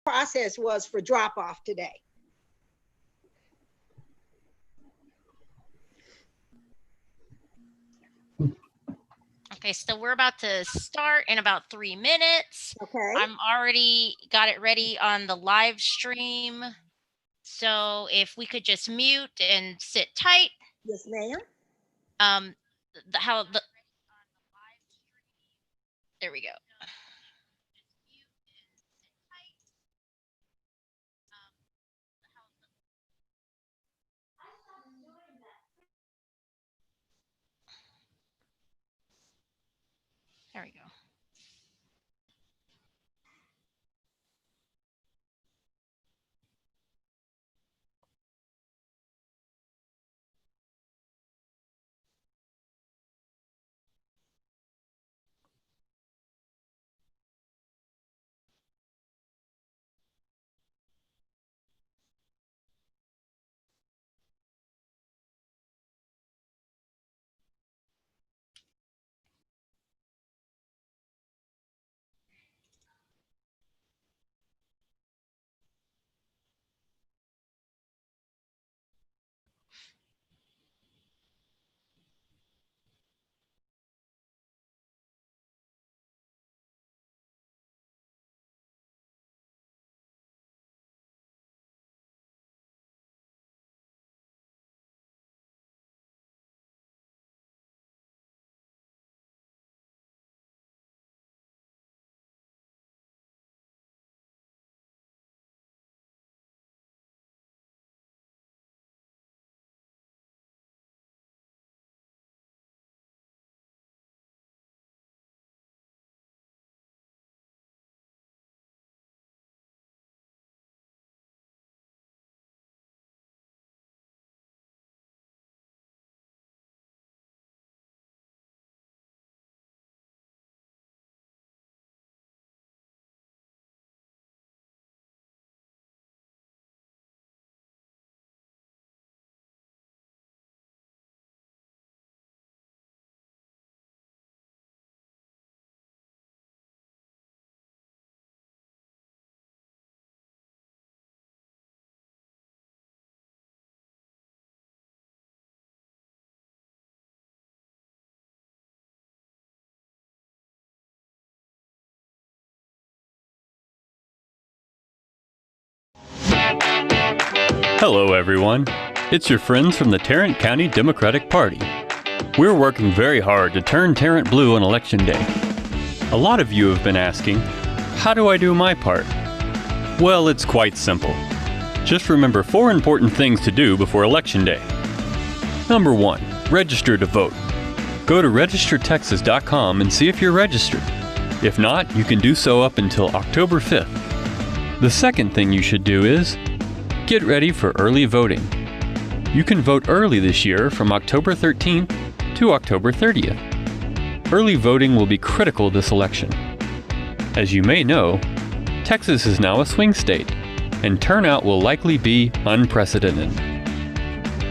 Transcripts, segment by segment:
process was for drop off today. Okay, so we're about to start in about 3 minutes. Okay. I'm already got it ready on the live stream. So if we could just mute and sit tight. Yes, ma'am. There we go. There we go. Hello everyone, it's your friends from the Tarrant County Democratic Party. We're working very hard to turn Tarrant blue on Election Day. A lot of you have been asking, how do I do my part? Well, it's quite simple. Just remember 4 important things to do before Election Day. Number 1, register to vote. Go to registertexas.com and see if you're registered. If not, you can do so up until October 5th. The second thing you should do is get ready for early voting. You can vote early this year from October 13th to October 30th. Early voting will be critical this election. As you may know, Texas is now a swing state, and turnout will likely be unprecedented.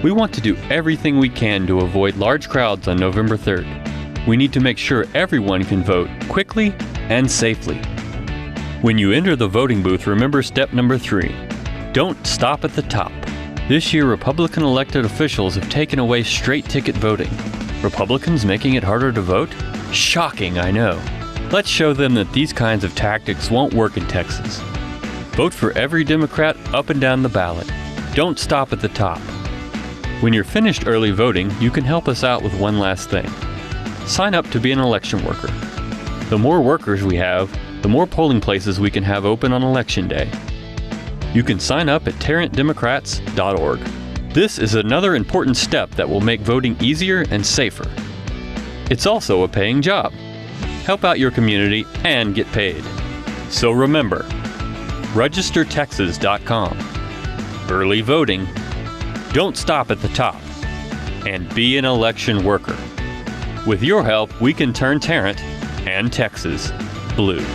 We want to do everything we can to avoid large crowds on November 3rd. We need to make sure everyone can vote quickly and safely. When you enter the voting booth, remember step number 3. Don't stop at the top. This year, Republican elected officials have taken away straight ticket voting. Republicans making it harder to vote? Shocking, I know. Let's show them that these kinds of tactics won't work in Texas. Vote for every Democrat up and down the ballot. Don't stop at the top. When you're finished early voting, you can help us out with one last thing. Sign up to be an election worker. The more workers we have, the more polling places we can have open on Election Day. You can sign up at tarrantdemocrats.org. This is another important step that will make voting easier and safer. It's also a paying job. Help out your community and get paid. So remember, registertexas.com. Early voting. Don't stop at the top. And be an election worker. With your help, we can turn Tarrant and Texas blue.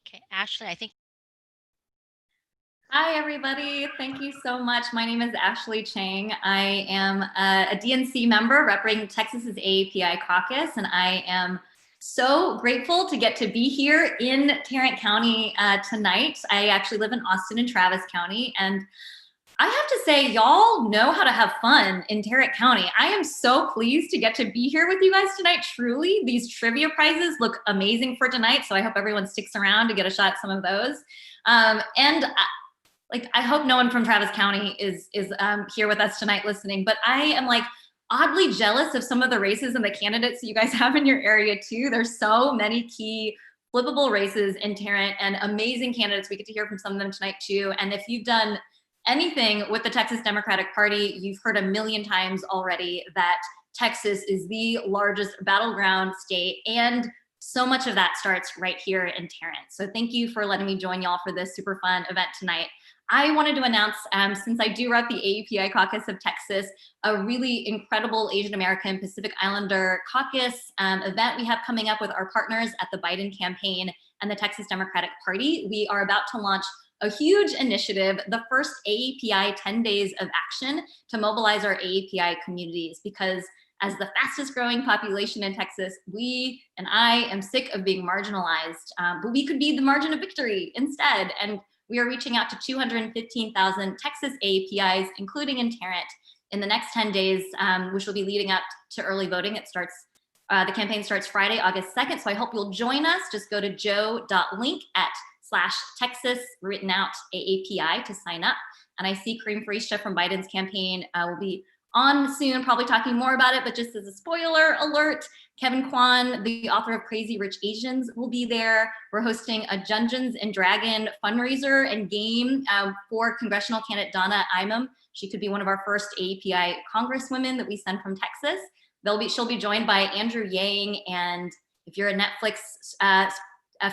Okay, Ashley, I think Hi, everybody. Thank you so much. My name is Ashley Chang. I am a DNC member representing Texas's AAPI caucus, and I am so grateful to get to be here in Tarrant County tonight. I actually live in Austin and Travis County, and I have to say, y'all know how to have fun in Tarrant County. I am so pleased to get to be here with you guys tonight. Truly, these trivia prizes look amazing for tonight, so I hope everyone sticks around to get a shot at some of those. I hope no one from Travis County is here with us tonight listening, but I am oddly jealous of some of the races and the candidates that you guys have in your area too. There's so many key flippable races in Tarrant and amazing candidates. We get to hear from some of them tonight too. And if you've done anything with the Texas Democratic Party, you've heard a million times already that Texas is the largest battleground state, and so much of that starts right here in Tarrant. So thank you for letting me join y'all for this super fun event tonight. I wanted to announce, since I do rep the AAPI Caucus of Texas, a really incredible Asian American Pacific Islander caucus event we have coming up with our partners at the Biden campaign and the Texas Democratic Party. We are about to launch a huge initiative, the first AAPI 10 Days of Action to mobilize our AAPI communities, because as the fastest growing population in Texas, we and I am sick of being marginalized, but we could be the margin of victory instead. And we are reaching out to 215,000 Texas AAPIs, including in Tarrant, in the next 10 days, which will be leading up to early voting. It starts, the campaign starts Friday, August 2nd. So I hope you'll join us. Just go to joe.link/Texas written out AAPI to sign up. And I see Kareem Farisha from Biden's campaign will be on soon, probably talking more about it, but just as a spoiler alert, Kevin Kwan, the author of Crazy Rich Asians, will be there. We're hosting a Dungeons and Dragon fundraiser and game for congressional candidate Donna Imam. She could be one of our first AAPI congresswomen that we send from Texas. She'll be joined by Andrew Yang, and if you're a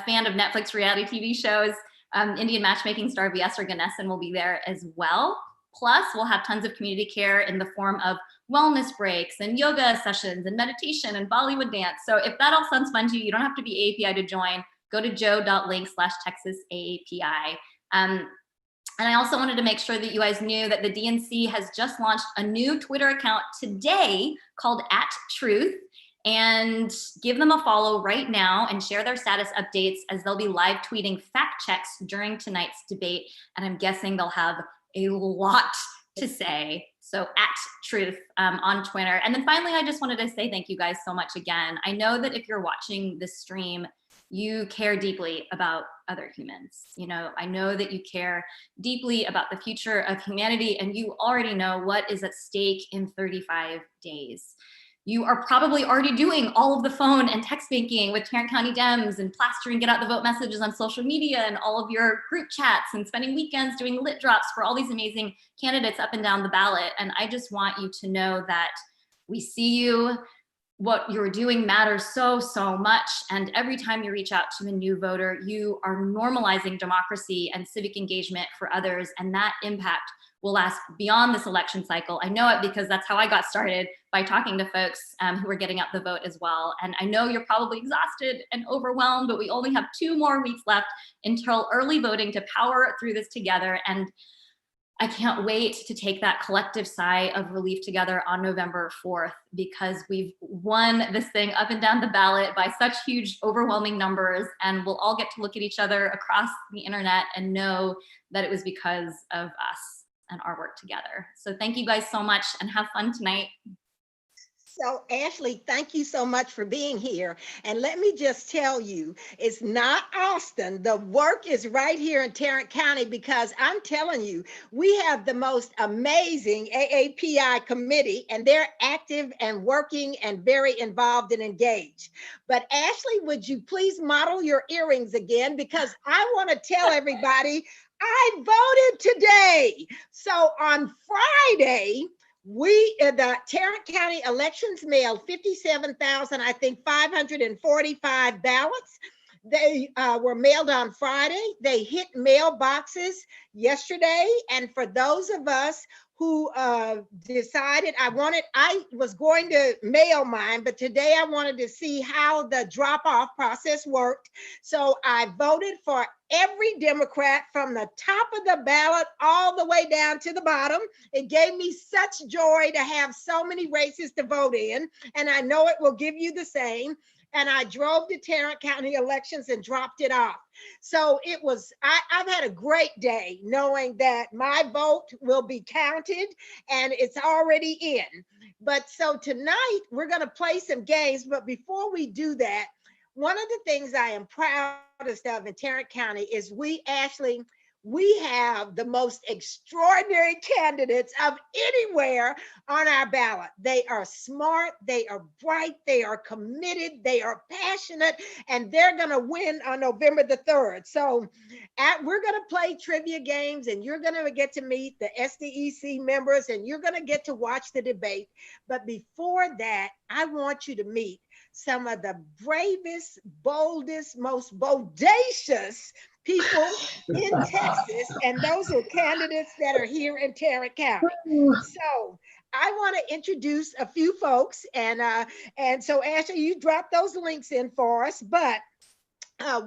fan of Netflix reality TV shows, Indian matchmaking star V.S. Ganesan will be there as well. Plus, we'll have tons of community care in the form of wellness breaks and yoga sessions and meditation and Bollywood dance. So if that all sounds fun to you, you don't have to be AAPI to join. Go to joe.link/Texas AAPI. And I also wanted to make sure that you guys knew that the DNC has just launched a new Twitter account today called @Truth. And give them a follow right now and share their status updates, as they'll be live tweeting fact checks during tonight's debate. And I'm guessing they'll have a lot to say. So @Truth on Twitter. And then finally, I just wanted to say thank you guys so much again. I know that if you're watching this stream, you care deeply about other humans. You know, I know that you care deeply about the future of humanity, and you already know what is at stake in 35 days. You are probably already doing all of the phone and text banking with Tarrant County Dems and plastering get out the vote messages on social media and all of your group chats and spending weekends doing lit drops for all these amazing candidates up and down the ballot. And I just want you to know that we see you. What you're doing matters so, so much. And every time you reach out to a new voter, you are normalizing democracy and civic engagement for others. And that impact will last beyond this election cycle. I know it because that's how I got started, by talking to folks who are getting out the vote as well. And I know you're probably exhausted and overwhelmed, but we only have 2 more weeks left until early voting to power through this together. And I can't wait to take that collective sigh of relief together on November 4th, because we've won this thing up and down the ballot by such huge, overwhelming numbers, and we'll all get to look at each other across the internet and know that it was because of us and our work together. So thank you guys so much, and have fun tonight. So Ashley, thank you so much for being here. And let me just tell you, it's not Austin. The work is right here in Tarrant County, because I'm telling you, we have the most amazing AAPI committee, and they're active and working and very involved and engaged. But Ashley, would you please model your earrings again? Because I want to tell everybody I voted today. So on Friday, the Tarrant County elections mailed 57,000, I think 545 ballots. They were mailed on Friday. They hit mailboxes yesterday. And for those of us who decided I was going to mail mine, but today I wanted to see how the drop-off process worked. So I voted for every Democrat from the top of the ballot all the way down to the bottom. It gave me such joy to have so many races to vote in, and I know it will give you the same. And I drove to Tarrant County elections and dropped it off. So it was, I've had a great day knowing that my vote will be counted and it's already in. But so tonight we're going to play some games. But before we do that, one of the things I am proudest of in Tarrant County is we have the most extraordinary candidates of anywhere on our ballot. They are smart, they are bright, they are committed, they are passionate, and they're going to win on November the 3rd. So we're going to play trivia games, and you're going to get to meet the SDEC members, and you're going to get to watch the debate. But before that, I want you to meet some of the bravest, boldest, most bodacious people in Texas, and those are candidates that are here in Tarrant County. So I want to introduce a few folks, and so Ashley, you drop those links in for us, but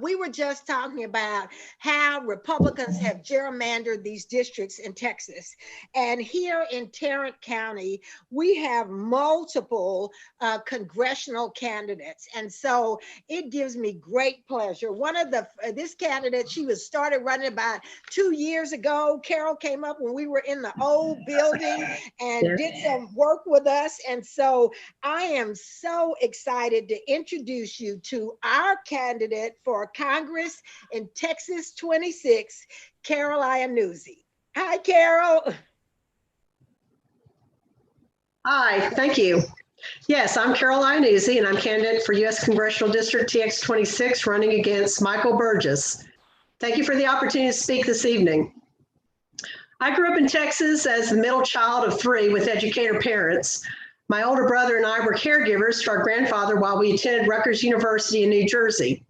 we were just talking about how Republicans have gerrymandered these districts in Texas. And here in Tarrant County, we have multiple congressional candidates. And so it gives me great pleasure. One of this candidate, she was started running about 2 years ago. Carol came up when we were in the old building and did some work with us. And so I am so excited to introduce you to our candidate for Congress in Texas 26, Carol Iannuzzi. Hi, Carol. Hi, thank you. Yes, I'm Carol Iannuzzi, and I'm candidate for U.S. Congressional District TX26, running against Michael Burgess. Thank you for the opportunity to speak this evening. I grew up in Texas as the middle child of 3 with educator parents. My older brother and I were caregivers for our grandfather while we attended Rutgers University in New Jersey.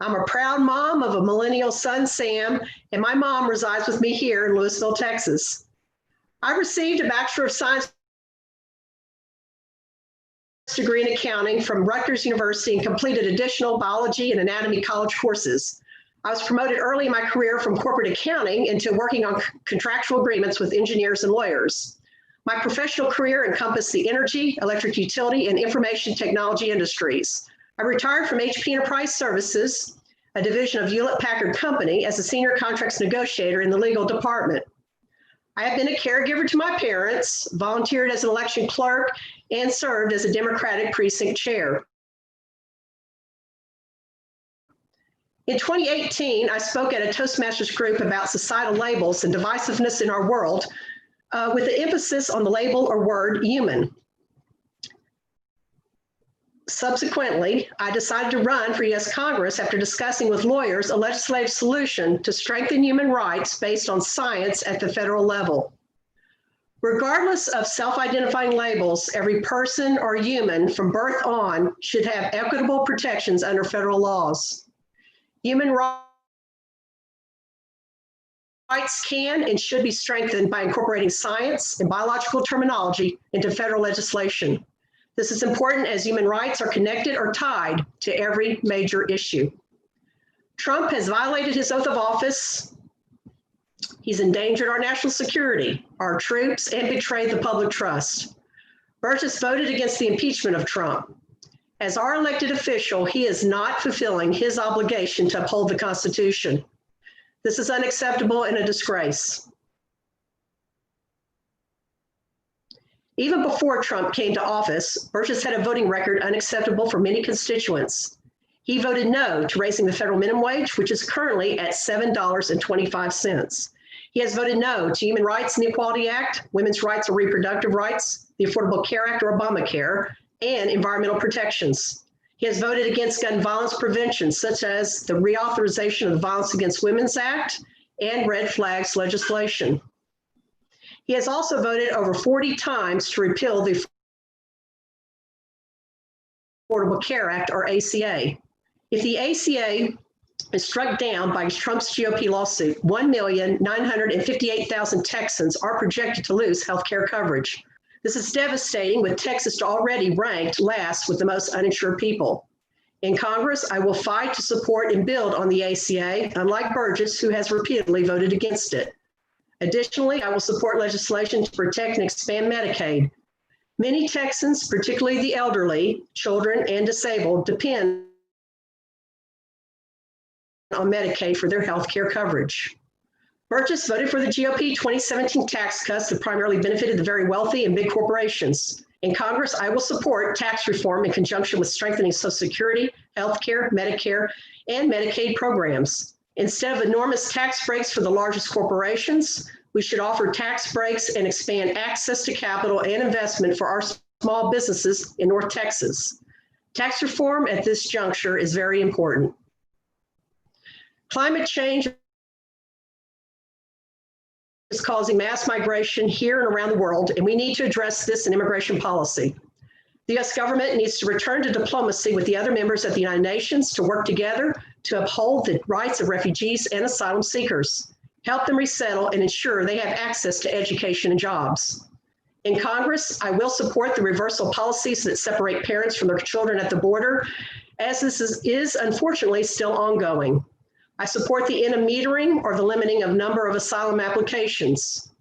I'm a proud mom of a millennial son, Sam, and my mom resides with me here in Lewisville, Texas. I received a Bachelor of Science degree in accounting from Rutgers University and completed additional biology and anatomy college courses. I was promoted early in my career from corporate accounting into working on contractual agreements with engineers and lawyers. My professional career encompassed the energy, electric utility, and information technology industries. I retired from HP Enterprise Services, a division of Hewlett-Packard Company, as a senior contracts negotiator in the legal department. I have been a caregiver to my parents, volunteered as an election clerk, and served as a Democratic precinct chair. In 2018, I spoke at a Toastmasters group about societal labels and divisiveness in our world, with an emphasis on the label or word human. Subsequently, I decided to run for U.S. Congress after discussing with lawyers a legislative solution to strengthen human rights based on science at the federal level. Regardless of self-identifying labels, every person or human from birth on should have equitable protections under federal laws. Human rights can and should be strengthened by incorporating science and biological terminology into federal legislation. This is important as human rights are connected or tied to every major issue. Trump has violated his oath of office. He's endangered our national security, our troops, and betrayed the public trust. Burgess voted against the impeachment of Trump. As our elected official, he is not fulfilling his obligation to uphold the Constitution. This is unacceptable and a disgrace. Even before Trump came to office, Burgess had a voting record unacceptable for many constituents. He voted no to raising the federal minimum wage, which is currently at $7.25. He has voted no to Human Rights and the Equality Act, women's rights or reproductive rights, the Affordable Care Act or Obamacare, and environmental protections. He has voted against gun violence prevention, such as the reauthorization of the Violence Against Women's Act and red flags legislation. He has also voted over 40 times to repeal the Affordable Care Act, or ACA. He If the ACA is struck down by Trump's GOP lawsuit, 1,958,000 Texans are projected to lose health care coverage. This is devastating, with Texas already ranked last with the most uninsured people. In Congress, I will fight to support and build on the ACA, unlike Burgess, who has repeatedly voted against it. Additionally, I will support legislation to protect and expand Medicaid. Many Texans, particularly the elderly, children, and disabled, depend on Medicaid for their health care coverage. Burgess voted for the GOP 2017 tax cuts that primarily benefited the very wealthy and big corporations. In Congress, I will support tax reform in conjunction with strengthening Social Security, health care, Medicare, and Medicaid programs. Instead of enormous tax breaks for the largest corporations, we should offer tax breaks and expand access to capital and investment for our small businesses in North Texas. Tax reform at this juncture is very important. Climate change is causing mass migration here and around the world, and we need to address this in immigration policy. The U.S. government needs to return to diplomacy with the other members of the United Nations to work together to uphold the rights of refugees and asylum seekers, help them resettle, and ensure they have access to education and jobs. In Congress, I will support the reversal policies that separate parents from their children at the border, as this is unfortunately still ongoing. I support the end of metering or the limiting of number of asylum applications.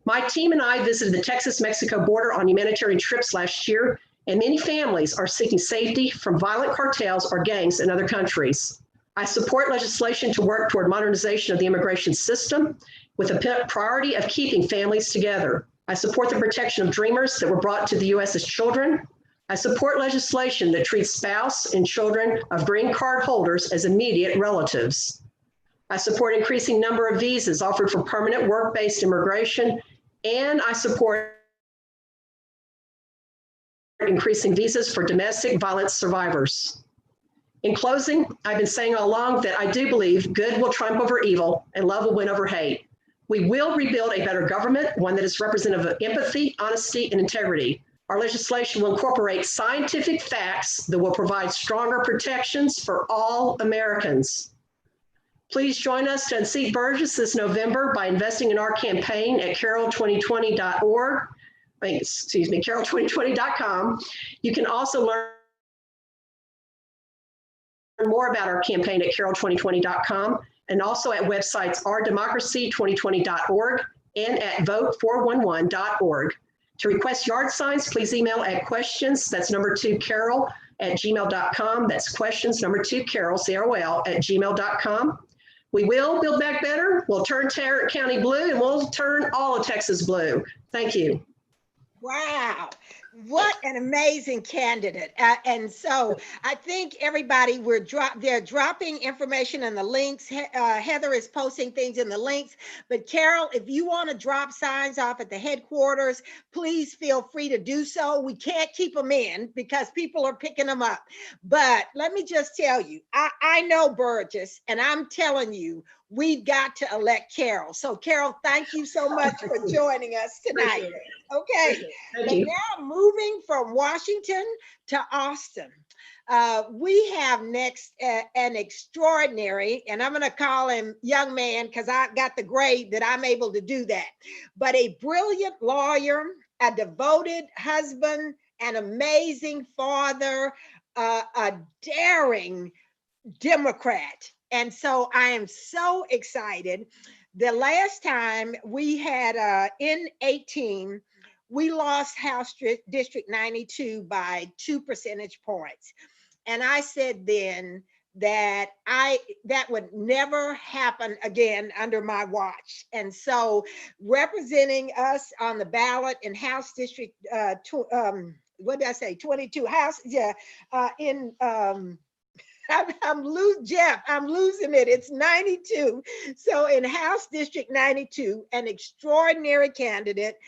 My team and I visited the Texas-Mexico border on humanitarian trips last year, and many families are seeking safety from violent cartels or gangs in other countries. I support legislation to work toward modernization of the immigration system with a priority of keeping families together. I support the protection of dreamers that were brought to the U.S. as children. I support legislation that treats spouse and children of green card holders as immediate relatives. I support increasing number of visas offered for permanent work-based immigration, and I support increasing visas for domestic violence survivors. In closing, I've been saying all along that I do believe good will triumph over evil and love will win over hate. We will rebuild a better government, one that is representative of empathy, honesty, and integrity. Our legislation will incorporate scientific facts that will provide stronger protections for all Americans. Please join us to unseat Burgess this November by investing in our campaign at carol2020.org. carol2020.com. You can also learn more about our campaign at carol2020.com and also at websites ourdemocracy2020.org and at vote411.org. To request yard signs, please email at questions, that's number 2 Carol @gmail.com. That's questions number 2 Carol, CROL @gmail.com. We will build back better. We'll turn Tarrant County blue, and we'll turn all of Texas blue. Thank you. Wow, what an amazing candidate. And so I think everybody, they're dropping information in the links. Heather is posting things in the links. But Carol, if you want to drop signs off at the headquarters, please feel free to do so. We can't keep them in because people are picking them up. But let me just tell you, I know Burgess, and I'm telling you, we've got to elect Carol. So Carol, thank you so much for joining us tonight. Okay, and now moving from Washington to Austin. We have next an extraordinary, and I'm gonna call him young man because I got the grade that I'm able to do that, but a brilliant lawyer, a devoted husband, an amazing father, a daring Democrat. And so I am so excited. The last time we had in 18, we lost House District 92 by 2 percentage points. And I said then that that would never happen again under my watch. And so representing us on the ballot in House District, what did I say, 22 House, yeah, I'm losing it. It's 92. So in House District 92, an extraordinary candidate,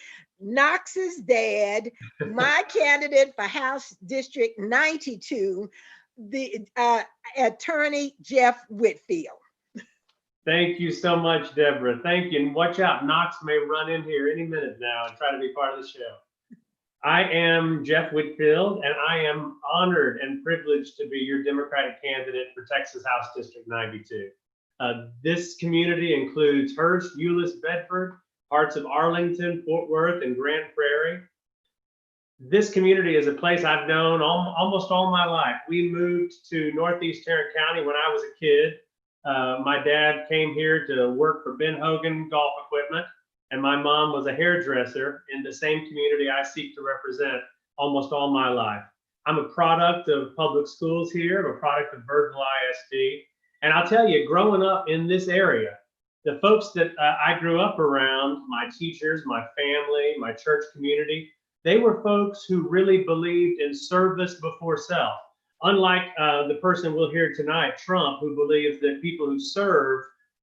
Knox's dad, my candidate for House District 92, the attorney Jeff Whitfield. Thank you so much, Deborah. Thank you. And watch out, Knox may run in here any minute now and try to be part of the show. I am Jeff Whitfield, and I am honored and privileged to be your Democratic candidate for Texas House District 92. This community includes Hurst, Euless, Bedford, parts of Arlington, Fort Worth, and Grand Prairie. This community is a place I've known almost all my life. We moved to Northeast Tarrant County when I was a kid. My dad came here to work for Ben Hogan Golf Equipment, and my mom was a hairdresser in the same community I seek to represent almost all my life. I'm a product of public schools here. I'm a product of Virgil ISD. And I'll tell you, growing up in this area, the folks that I grew up around, my teachers, my family, my church community, they were folks who really believed in service before self. Unlike the person we'll hear tonight, Trump, who believes that people who serve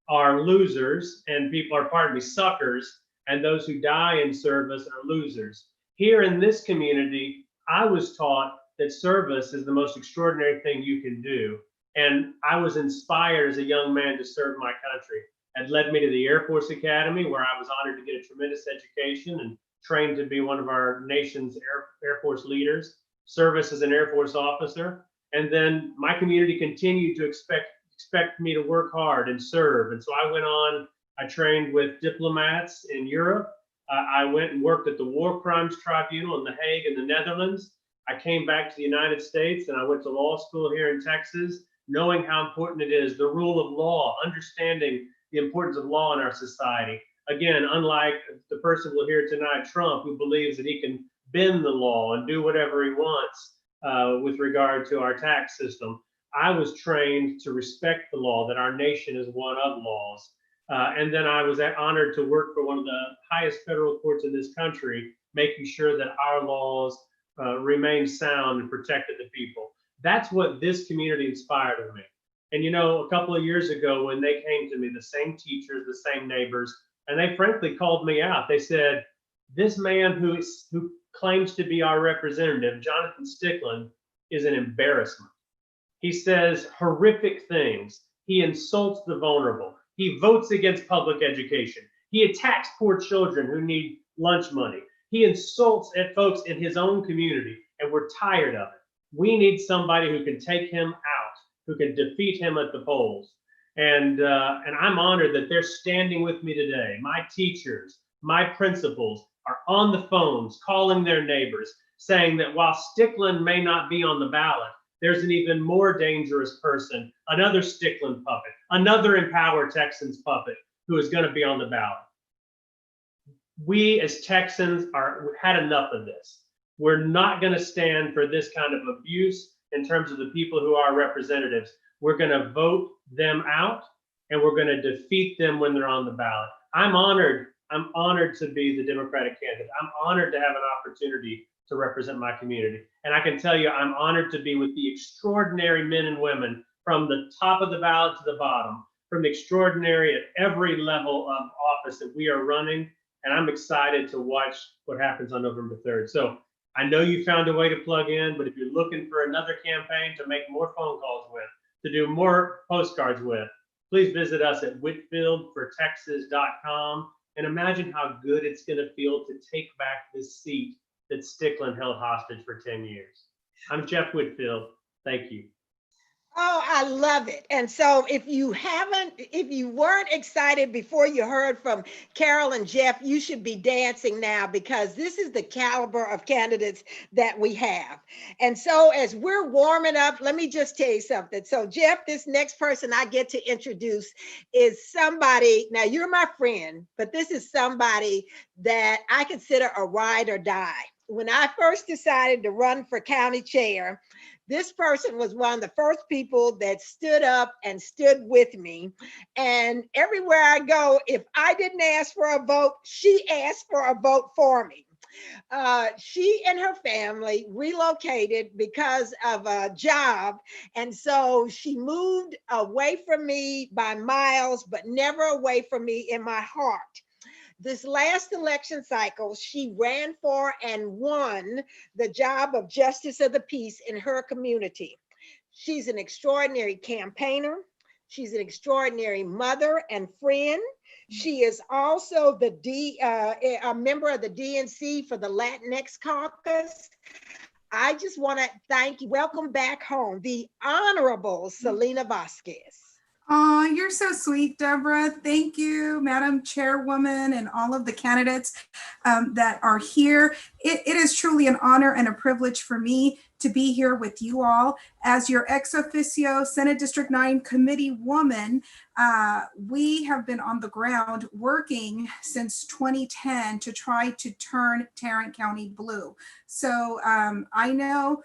are losers and people are, pardon me, suckers, and those who die in service are losers. Here in this community, I was taught that service is the most extraordinary thing you can do. And I was inspired as a young man to serve my country. It led me to the Air Force Academy, where I was honored to get a tremendous education and trained to be one of our nation's Air Force leaders, service as an Air Force officer. And then my community continued to expect me to work hard and serve. And so I went on, I trained with diplomats in Europe. I went and worked at the War Crimes Tribunal in The Hague in the Netherlands. I came back to the United States and I went to law school here in Texas, knowing how important it is, the rule of law, understanding the importance of law in our society. Again, unlike the person we'll hear tonight, Trump, who believes that he can bend the law and do whatever he wants with regard to our tax system. I was trained to respect the law, that our nation is one of laws. And then I was honored to work for one of the highest federal courts in this country, making sure that our laws remain sound and protected the people. That's what this community inspired in me. And you know, a couple of years ago when they came to me, the same teachers, the same neighbors, and they frankly called me out. They said, this man who claims to be our representative, Jonathan Stickland, is an embarrassment. He says horrific things. He insults the vulnerable. He votes against public education. He attacks poor children who need lunch money. He insults at folks in his own community, and we're tired of it. We need somebody who can take him out, who can defeat him at the polls. And I'm honored that they're standing with me today. My teachers, my principals are on the phones calling their neighbors, saying that while Stickland may not be on the ballot, there's an even more dangerous person, another Stickland puppet, another Empower Texans puppet who is going to be on the ballot. We as Texans had enough of this. We're not going to stand for this kind of abuse in terms of the people who are representatives. We're going to vote them out, and we're going to defeat them when they're on the ballot. I'm honored to be the Democratic candidate. I'm honored to have an opportunity to represent my community. And I can tell you, I'm honored to be with the extraordinary men and women from the top of the ballot to the bottom, from the extraordinary at every level of office that we are running. And I'm excited to watch what happens on November 3rd. So I know you found a way to plug in, but if you're looking for another campaign to make more phone calls with, to do more postcards with, please visit us at whitfieldfortexas.com and imagine how good it's going to feel to take back this seat that Stickland held hostage for 10 years. I'm Jeff Whitfield. Thank you. Oh, I love it. And so if you weren't excited before you heard from Carol and Jeff, you should be dancing now, because this is the caliber of candidates that we have. And so as we're warming up, let me just tell you something. So Jeff, this next person I get to introduce is somebody, now you're my friend, but this is somebody that I consider a ride or die. When I first decided to run for county chair, this person was one of the first people that stood up and stood with me. And everywhere I go, if I didn't ask for a vote, she asked for a vote for me. She and her family relocated because of a job. And so she moved away from me by miles, but never away from me in my heart. This last election cycle, she ran for and won the job of Justice of the Peace in her community. She's an extraordinary campaigner. She's an extraordinary mother and friend. She is also a member of the DNC for the LatinX Caucus. I just want to welcome back home, the Honorable Celina Vazquez. Oh, you're so sweet, Deborah. Thank you, Madam Chairwoman, and all of the candidates that are here. It is truly an honor and a privilege for me to be here with you all. As your ex officio Senate District 9 Committeewoman, we have been on the ground working since 2010 to try to turn Tarrant County blue. So I know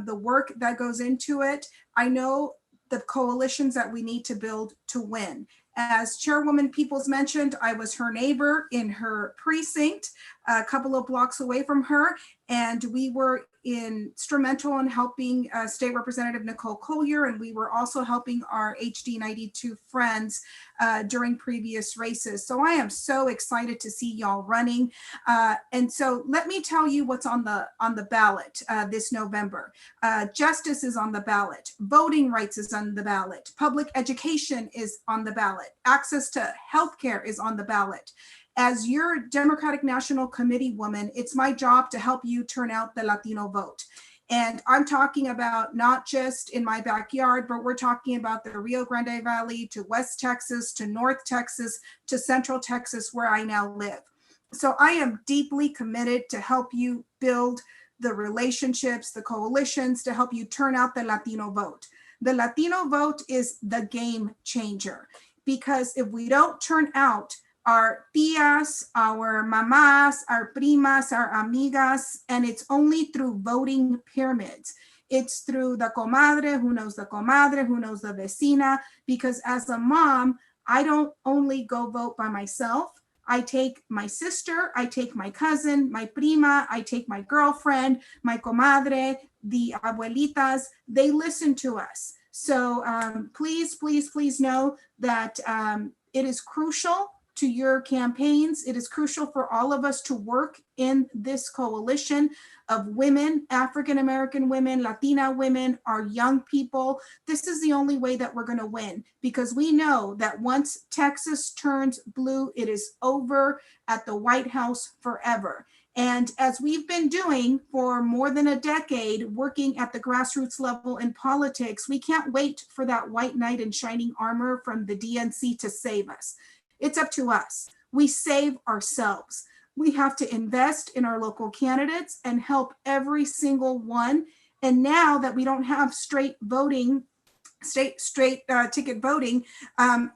the work that goes into it. I know the coalitions that we need to build to win. As Chairwoman Peoples mentioned, I was her neighbor in her precinct, a couple of blocks away from her, and we were instrumental in helping State Representative Nicole Collier, and we were also helping our HD 92 friends during previous races. So I am so excited to see y'all running. And so let me tell you what's on the ballot this November. Justice is on the ballot. Voting rights is on the ballot. Public education is on the ballot. Access to healthcare is on the ballot. As your Democratic National Committee woman, it's my job to help you turn out the Latino vote. And I'm talking about not just in my backyard, but we're talking about the Rio Grande Valley to West Texas, to North Texas, to Central Texas, where I now live. So I am deeply committed to help you build the relationships, the coalitions, to help you turn out the Latino vote. The Latino vote is the game changer, because if we don't turn out our tias, our mamás, our primas, our amigas, and it's only through voting pyramids. It's through the comadre who knows the comadre, who knows the vecina, because as a mom, I don't only go vote by myself. I take my sister, I take my cousin, my prima, I take my girlfriend, my comadre, the abuelitas, they listen to us. So please, please, please know that it is crucial to your campaigns. It is crucial for all of us to work in this coalition of women, African-American women, Latina women, our young people. This is the only way that we're going to win, because we know that once Texas turns blue, it is over at the White House forever. And as we've been doing for more than a decade, working at the grassroots level in politics, we can't wait for that white knight in shining armor from the DNC to save us. It's up to us. We save ourselves. We have to invest in our local candidates and help every single one. And now that we don't have straight voting, straight ticket voting,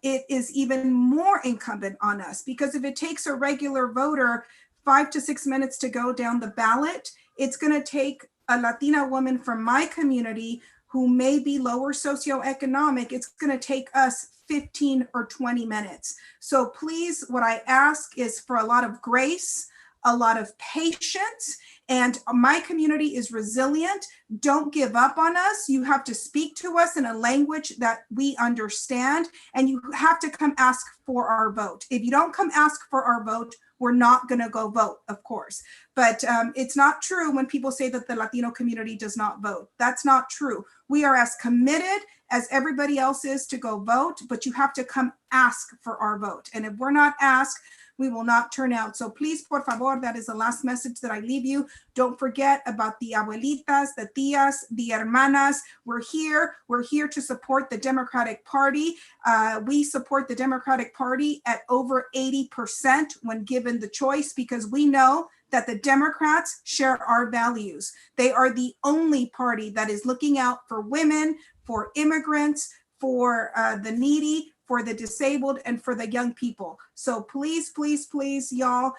it is even more incumbent on us, because if it takes a regular voter 5 to 6 minutes to go down the ballot, it's going to take a Latina woman from my community who may be lower socioeconomic, it's going to take us 15 or 20 minutes. So please, what I ask is for a lot of grace, a lot of patience, and my community is resilient. Don't give up on us. You have to speak to us in a language that we understand, and you have to come ask for our vote. If you don't come ask for our vote, we're not going to go vote, of course. But it's not true when people say that the Latino community does not vote. That's not true. We are as committed as everybody else is to go vote, but you have to come ask for our vote. And if we're not asked, we will not turn out. So please, por favor, that is the last message that I leave you. Don't forget about the abuelitas, the tias, the hermanas. We're here to support the Democratic Party. We support the Democratic Party at over 80% when given the choice, because we know that the Democrats share our values. They are the only party that is looking out for women, for immigrants, for the needy, for the disabled, and for the young people. So please, please, please, y'all,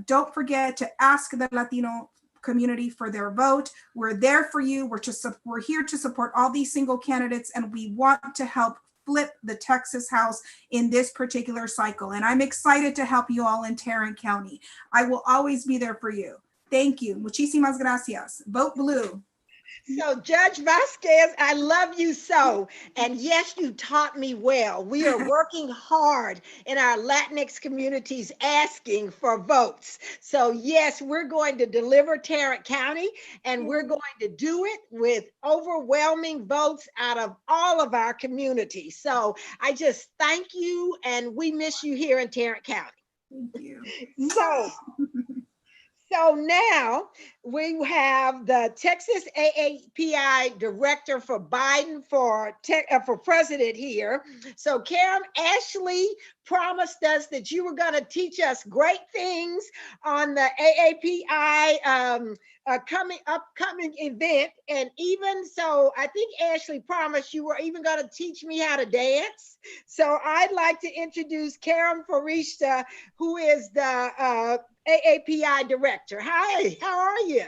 don't forget to ask the Latino community for their vote. We're there for you. We're here to support all these single candidates, and we want to help flip the Texas House in this particular cycle. And I'm excited to help you all in Tarrant County. I will always be there for you. Thank you. Muchísimas gracias. Vote blue. So, Judge Vazquez, I love you so. And yes, you taught me well. We are working hard in our Latinx communities asking for votes. So, yes, we're going to deliver Tarrant County, and we're going to do it with overwhelming votes out of all of our communities. So, I just thank you, and we miss you here in Tarrant County. Thank you. So now we have the Texas AAPI director for Biden for president here. So Karen, Ashley promised us that you were going to teach us great things on the AAPI upcoming event. And even so, I think Ashley promised you were even going to teach me how to dance. So I'd like to introduce Karen Farishta, who is the AAPI director. Hi, how are you?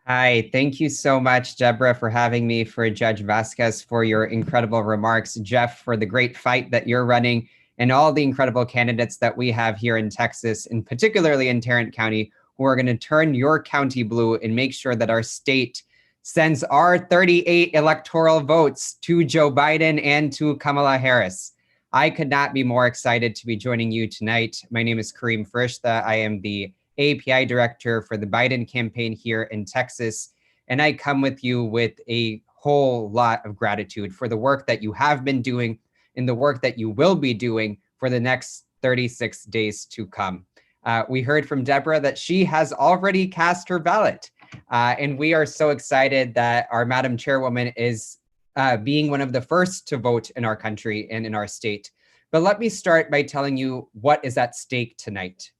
Hi, thank you so much, Deborah, for having me, for Judge Vazquez, for your incredible remarks, Jeff, for the great fight that you're running, and all the incredible candidates that we have here in Texas, and particularly in Tarrant County, who are going to turn your county blue and make sure that our state sends our 38 electoral votes to Joe Biden and to Kamala Harris. I could not be more excited to be joining you tonight. My name is Kareem Farishta. I am the API director for the Biden campaign here in Texas. And I come with you with a whole lot of gratitude for the work that you have been doing and the work that you will be doing for the next 36 days to come. We heard from Deborah that she has already cast her ballot. And we are so excited that our Madam Chairwoman is being one of the first to vote in our country and in our state. But let me start by telling you what is at stake tonight.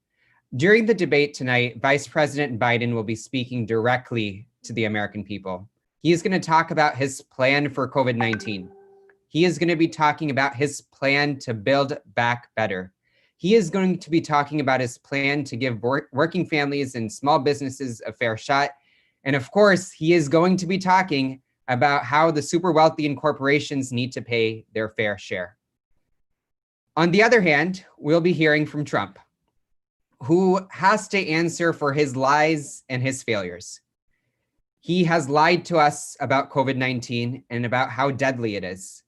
During the debate tonight, Vice President Biden will be speaking directly to the American people. He is going to talk about his plan for COVID-19. He is going to be talking about his plan to build back better. He is going to be talking about his plan to give working families and small businesses a fair shot. And of course, he is going to be talking about how the super wealthy and corporations need to pay their fair share. On the other hand, we'll be hearing from Trump, who has to answer for his lies and his failures. He has lied to us about COVID-19 and about how deadly it is.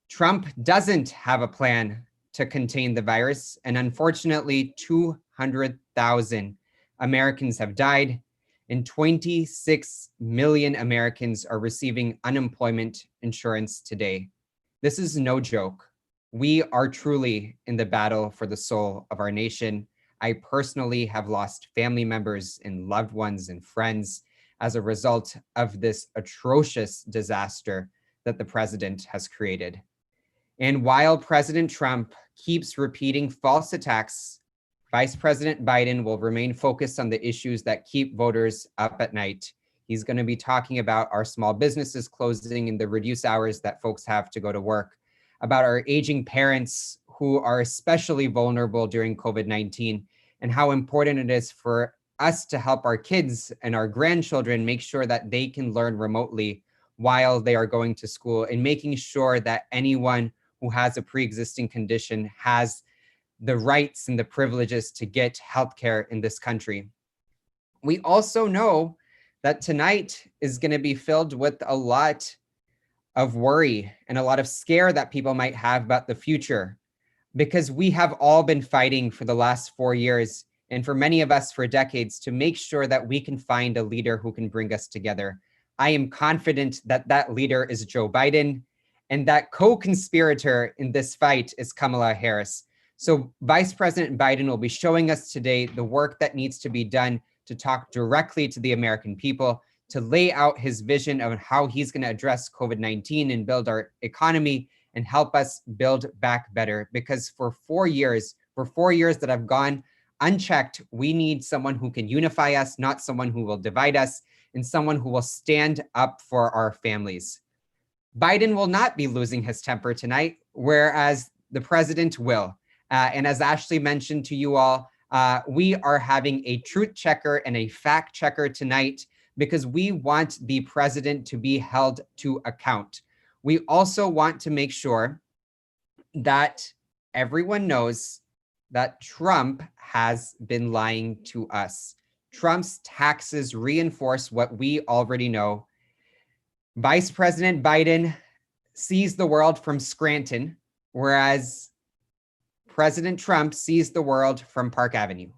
Trump doesn't have a plan to contain the virus, and unfortunately, 200,000 Americans have died, and 26 million Americans are receiving unemployment insurance today. This is no joke. We are truly in the battle for the soul of our nation. I personally have lost family members and loved ones and friends as a result of this atrocious disaster that the president has created. And while President Trump keeps repeating false attacks, Vice President Biden will remain focused on the issues that keep voters up at night. He's going to be talking about our small businesses closing and the reduced hours that folks have to go to work, about our aging parents who are especially vulnerable during COVID-19, and how important it is for us to help our kids and our grandchildren make sure that they can learn remotely while they are going to school, and making sure that anyone who has a pre-existing condition has the rights and the privileges to get healthcare in this country. We also know that tonight is going to be filled with a lot of worry and a lot of scare that people might have about the future, because we have all been fighting for the last 4 years, and for many of us for decades, to make sure that we can find a leader who can bring us together. I am confident that that leader is Joe Biden, and that co-conspirator in this fight is Kamala Harris. So Vice President Biden will be showing us today the work that needs to be done to talk directly to the American people, to lay out his vision of how he's going to address COVID-19 and build our economy and help us build back better. Because for 4 years that have gone unchecked, we need someone who can unify us, not someone who will divide us, and someone who will stand up for our families. Biden will not be losing his temper tonight, whereas the president will. And as Ashley mentioned to you all, we are having a truth checker and a fact checker tonight because we want the president to be held to account. We also want to make sure that everyone knows that Trump has been lying to us. Trump's taxes reinforce what we already know, Vice President Biden sees the world from Scranton, whereas President Trump sees the world from Park Avenue.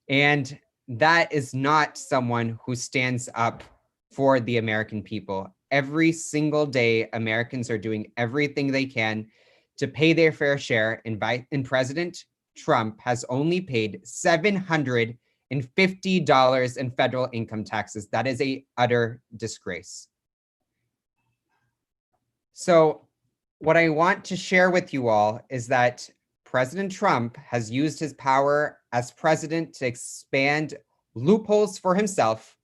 And that is not someone who stands up for the American people. Every single day, Americans are doing everything they can to pay their fair share, and President Trump has only paid $750 in federal income taxes. That is an utter disgrace. So what I want to share with you all is that President Trump has used his power as president to expand loopholes for himself,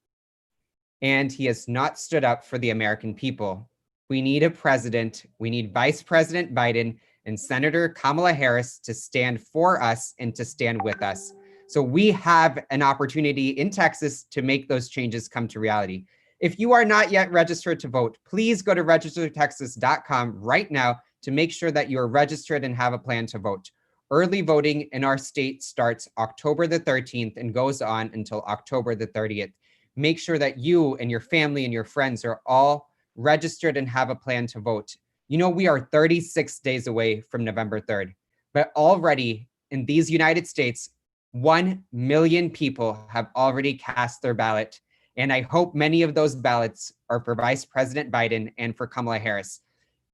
and he has not stood up for the American people. We need a president, we need Vice President Biden and Senator Kamala Harris to stand for us and to stand with us. So we have an opportunity in Texas to make those changes come to reality. If you are not yet registered to vote, please go to registertexas.com right now to make sure that you're registered and have a plan to vote. Early voting in our state starts October the 13th and goes on until October the 30th. Make sure that you and your family and your friends are all registered and have a plan to vote. You know, we are 36 days away from November 3rd, but already in these United States, 1 million people have already cast their ballot. And I hope many of those ballots are for Vice President Biden and for Kamala Harris.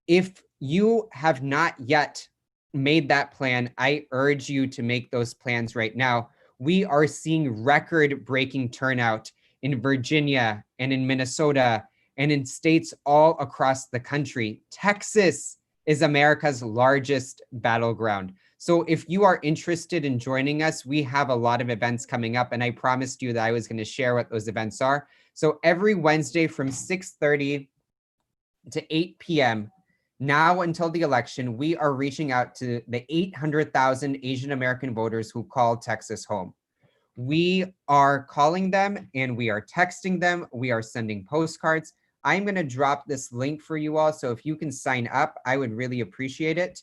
If you have not yet made that plan, I urge you to make those plans right now. We are seeing record-breaking turnout in Virginia and in Minnesota and in states all across the country. Texas is America's largest battleground. So if you are interested in joining us, we have a lot of events coming up, and I promised you that I was going to share what those events are. So every Wednesday from 6:30 to 8 p.m., now until the election, we are reaching out to the 800,000 Asian American voters who call Texas home. We are calling them and we are texting them. We are sending postcards. I'm going to drop this link for you all. So if you can sign up, I would really appreciate it.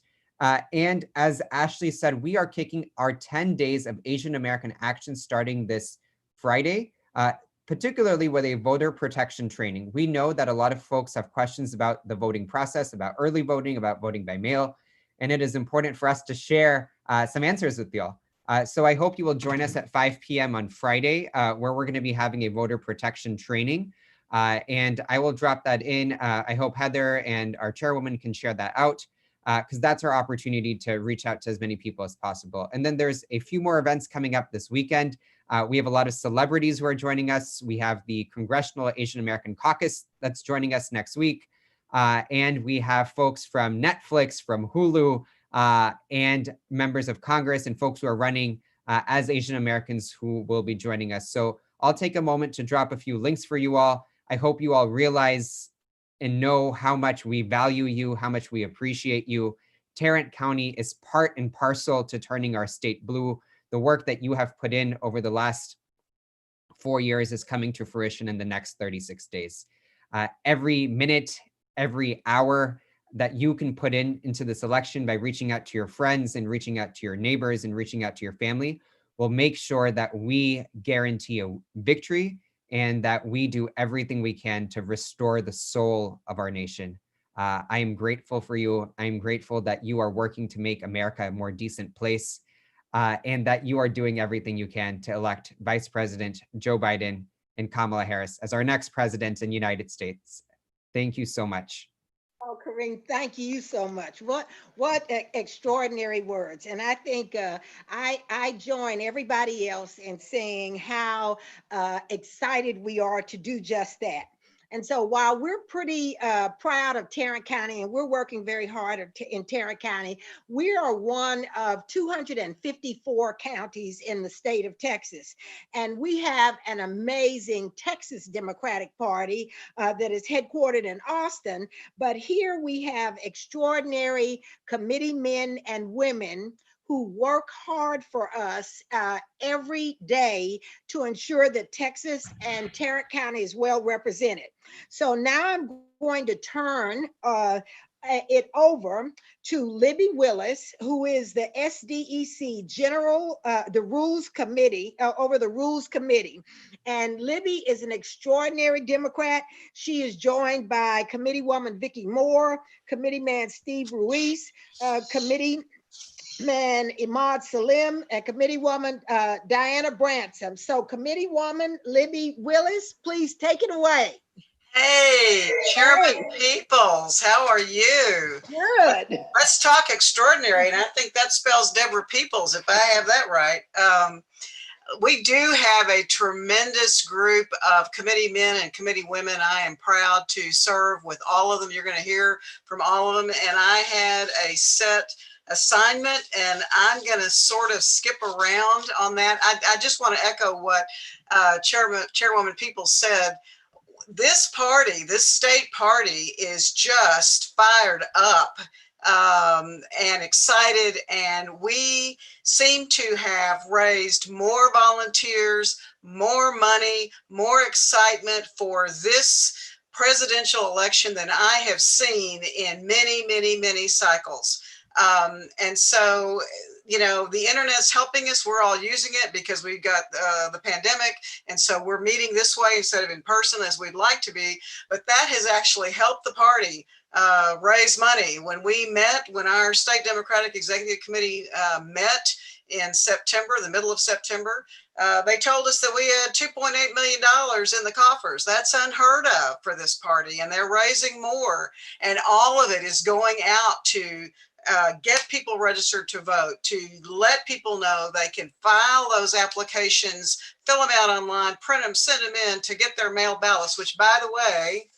And as Ashley said, we are kicking our 10 days of Asian American action starting this Friday, particularly with a voter protection training. We know that a lot of folks have questions about the voting process, about early voting, about voting by mail, and it is important for us to share some answers with y'all. So I hope you will join us at 5 p.m. on Friday, where we're going to be having a voter protection training. And I will drop that in. I hope Heather and our chairwoman can share that out, because that's our opportunity to reach out to as many people as possible. And then there's a few more events coming up this weekend. We have a lot of celebrities who are joining us. We have the Congressional Asian American Caucus that's joining us next week. And we have folks from Netflix, from Hulu, and members of Congress and folks who are running as Asian Americans who will be joining us. So I'll take a moment to drop a few links for you all. I hope you all realize and know how much we value you, how much we appreciate you. Tarrant County is part and parcel to turning our state blue. The work that you have put in over the last 4 years is coming to fruition in the next 36 days. Every minute, every hour that you can put into this election by reaching out to your friends and reaching out to your neighbors and reaching out to your family will make sure that we guarantee a victory and that we do everything we can to restore the soul of our nation. I am grateful for you. I'm grateful that you are working to make America a more decent place, and that you are doing everything you can to elect Vice President Joe Biden and Kamala Harris as our next president in the United States. Thank you so much. Oh, Kareem, thank you so much. What extraordinary words. And I think I join everybody else in saying how excited we are to do just that. And so while we're pretty proud of Tarrant County and we're working very hard in Tarrant County, we are one of 254 counties in the state of Texas. And we have an amazing Texas Democratic Party that is headquartered in Austin. But here we have extraordinary committeemen and women who work hard for us every day to ensure that Texas and Tarrant County is well represented. So now I'm going to turn it over to Libby Willis, who is the SDEC General, the Rules Committee, over the Rules Committee. And Libby is an extraordinary Democrat. She is joined by Committeewoman Vicki Moore, Committeeman Steve Ruiz, Committeeman Emad Salem, and Committeewoman Diana Branson. So Committeewoman Libby Willis, please take it away. Hey, Chairman Peoples, how are you? Good. Let's talk extraordinary, and I think that spells Deborah Peoples, if I have that right. We do have a tremendous group of committee men and committee women. I am proud to serve with all of them. You're going to hear from all of them, and I had a set assignment, and I'm going to sort of skip around on that. I just want to echo what Chairwoman Peoples said. This party, this state party, is just fired up and excited, and we seem to have raised more volunteers, more money, more excitement for this presidential election than I have seen in many, many, many cycles. And so, you know, the internet's helping us. We're all using it because we've got the pandemic. And so we're meeting this way instead of in person as we'd like to be. But that has actually helped the party raise money. When we met, when our state Democratic Executive Committee met in September, the middle of September, they told us that we had $2.8 million in the coffers. That's unheard of for this party, and they're raising more. And all of it is going out to get people registered to vote, to let people know they can file those applications, fill them out online, print them, send them in to get their mail ballots, which, by the way,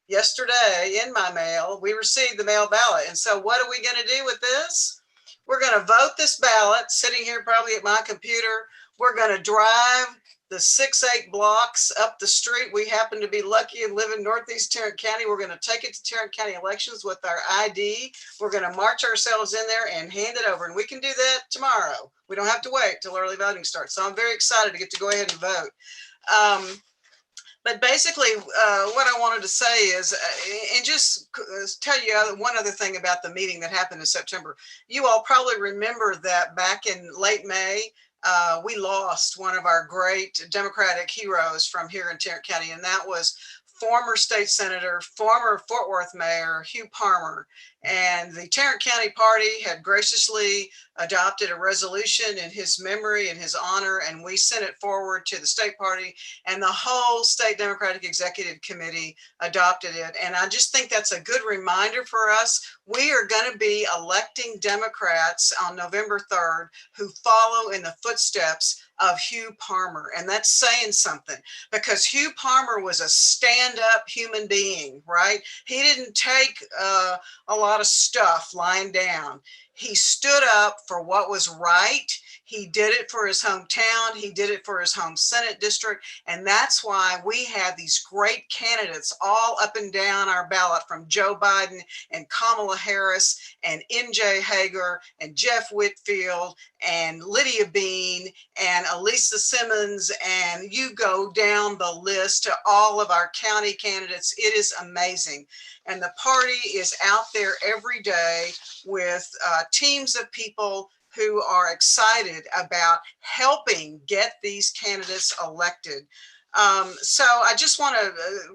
yesterday in my mail, we received the mail ballot. And so what are we going to do with this? We're going to vote this ballot, sitting here probably at my computer. We're going to drive the 6-8 blocks up the street. We happen to be lucky and live in Northeast Tarrant County. We're going to take it to Tarrant County Elections with our ID. We're going to march ourselves in there and hand it over. And we can do that tomorrow. We don't have to wait till early voting starts. So I'm very excited to get to go ahead and vote. But basically, what I wanted to say is, and just tell you one other thing about the meeting that happened in September. You all probably remember that back in late May, we lost one of our great Democratic heroes from here in Tarrant County, and that was former state senator, former Fort Worth mayor, Hugh Parmer. And the Tarrant County Party had graciously adopted a resolution in his memory and his honor, and we sent it forward to the state party, and the whole state Democratic Executive Committee adopted it. And I just think that's a good reminder for us. We are going to be electing Democrats on November 3rd who follow in the footsteps of Hugh Parmer. And that's saying something, because Hugh Parmer was a stand-up human being, right? He didn't take a lot of stuff lying down. He stood up for what was right. He did it for his hometown. He did it for his home Senate district. And that's why we have these great candidates all up and down our ballot, from Joe Biden and Kamala Harris and MJ Hager and Jeff Whitfield and Lydia Bean and Elisa Simmons. And you go down the list to all of our county candidates. It is amazing. And the party is out there every day with teams of people who are excited about helping get these candidates elected. So I just want to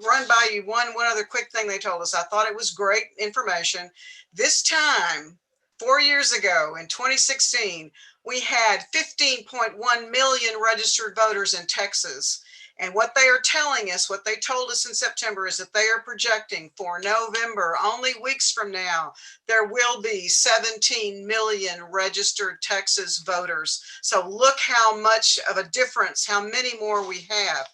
run by you one other quick thing they told us. I thought it was great information. This time, 4 years ago in 2016, we had 15.1 million registered voters in Texas. And what they are telling us, what they told us in September, is that they are projecting for November, only weeks from now, there will be 17 million registered Texas voters. So look how much of a difference, how many more we have.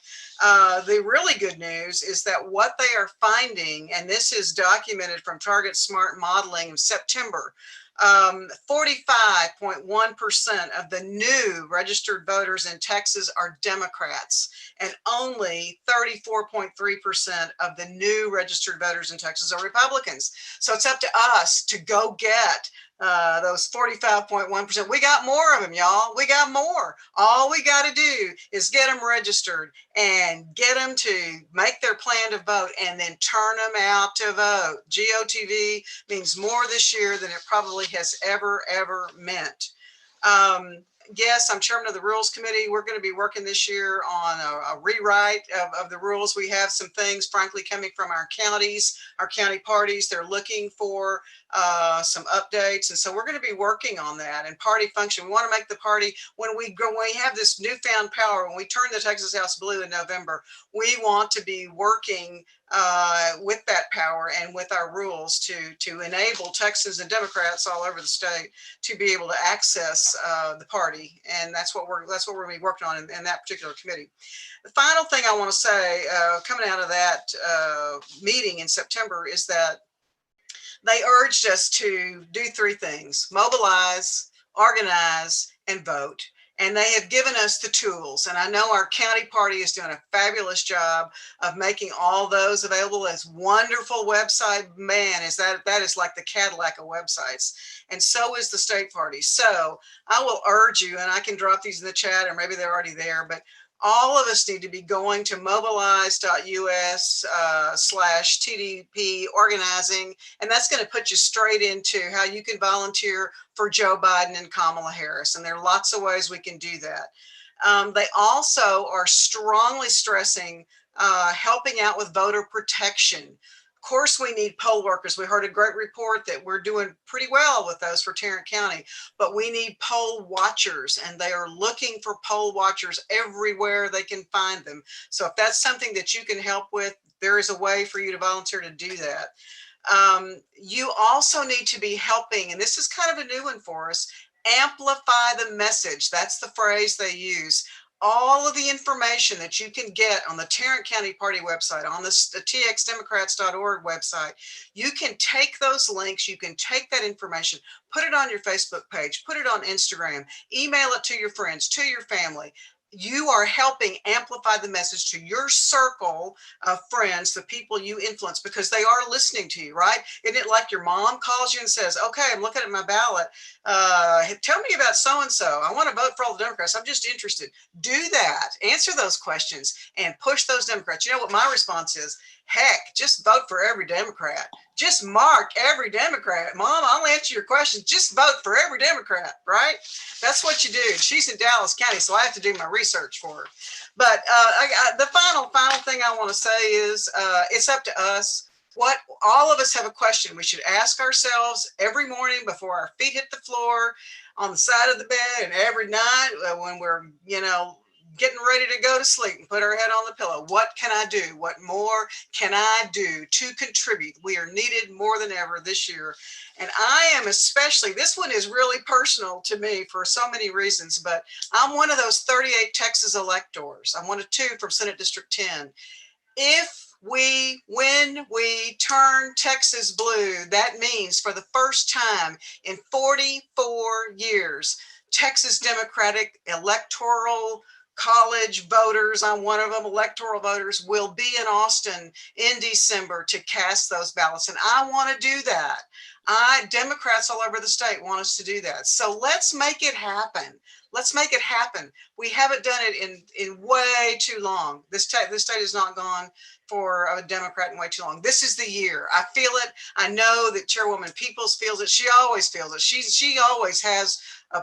The really good news is that what they are finding, and this is documented from Target Smart Modeling in September, 45.1% of the new registered voters in Texas are Democrats, and only 34.3% of the new registered voters in Texas are Republicans. So it's up to us to go get those 45.1%. We got more of them, y'all. We got more. All we got to do is get them registered and get them to make their plan to vote and then turn them out to vote. GOTV means more this year than it probably has ever meant. Yes, I'm chairman of the Rules Committee. We're going to be working this year on a rewrite of the rules. We have some things, frankly, coming from our counties, our county parties. They're looking for some updates. And so we're going to be working on that. And party function, we want to make the party, when we have this newfound power, when we turn the Texas House blue in November, we want to be working with that power and with our rules to enable Texans and Democrats all over the state to be able to access the party, and that's what we're going to be working on in that particular committee. The final thing I want to say, coming out of that meeting in September, is that they urged us to do three things: mobilize, organize, and vote. And they have given us the tools. And I know our county party is doing a fabulous job of making all those available as wonderful website. Man, that is like the Cadillac of websites. And so is the state party. So I will urge you, and I can drop these in the chat, or maybe they're already there, but all of us need to be going to mobilize.us/TDP organizing, and that's going to put you straight into how you can volunteer for Joe Biden and Kamala Harris. And there are lots of ways we can do that. They also are strongly stressing helping out with voter protection. Of course, we need poll workers. We heard a great report that we're doing pretty well with those for Tarrant County, but we need poll watchers, and they are looking for poll watchers everywhere they can find them. So if that's something that you can help with, there is a way for you to volunteer to do that. You also need to be helping, and this is kind of a new one for us, amplify the message. That's the phrase they use. All of the information that you can get on the Tarrant County Party website, on the txdemocrats.org website, you can take those links, you can take that information, put it on your Facebook page, put it on Instagram, email it to your friends, to your family. You are helping amplify the message to your circle of friends, the people you influence, because they are listening to you, right? Isn't it like your mom calls you and says, okay, I'm looking at my ballot. Tell me about so-and-so. I want to vote for all the Democrats. I'm just interested. Do that. Answer those questions and push those Democrats. You know what my response is? Heck, just vote for every Democrat. Just mark every Democrat. Mom, I'll answer your questions. Just vote for every Democrat, right? That's what you do. She's in Dallas County, so I have to do my research for her. But the final thing I want to say is it's up to us. All of us have a question we should ask ourselves every morning before our feet hit the floor, on the side of the bed, and every night when we're, getting ready to go to sleep and put our head on the pillow. What can I do? What more can I do to contribute? We are needed more than ever this year. And I am especially, this one is really personal to me for so many reasons, but I'm one of those 38 Texas electors. I'm one of 2 from Senate District 10. When we turn Texas blue, that means for the first time in 44 years, Texas Democratic electoral college voters, I'm one of them, electoral voters, will be in Austin in December to cast those ballots. And I want to do that. Democrats all over the state want us to do that. So let's make it happen. Let's make it happen. We haven't done it in way too long. This state has not gone for a Democrat in way too long. This is the year. I feel it. I know that Chairwoman Peoples feels it. She always feels it. She always has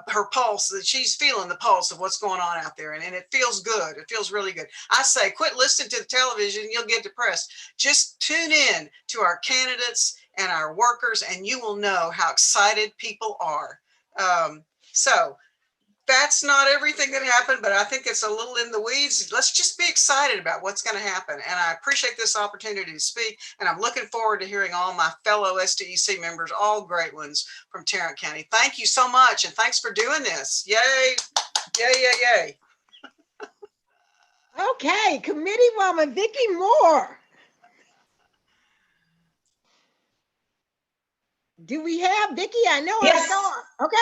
her pulse, that she's feeling the pulse of what's going on out there. And it feels good. It feels really good. I say, quit listening to the television. You'll get depressed. Just tune in to our candidates and our workers, and you will know how excited people are. So that's not everything that happened, but I think it's a little in the weeds. Let's just be excited about what's going to happen. And I appreciate this opportunity to speak. And I'm looking forward to hearing all my fellow SDEC members, all great ones from Tarrant County. Thank you so much. And thanks for doing this. Yay. Yay, yay, yay. Okay, Committeewoman Vicki Moore. Do we have Vicki? I know Yes. I saw her. Okay.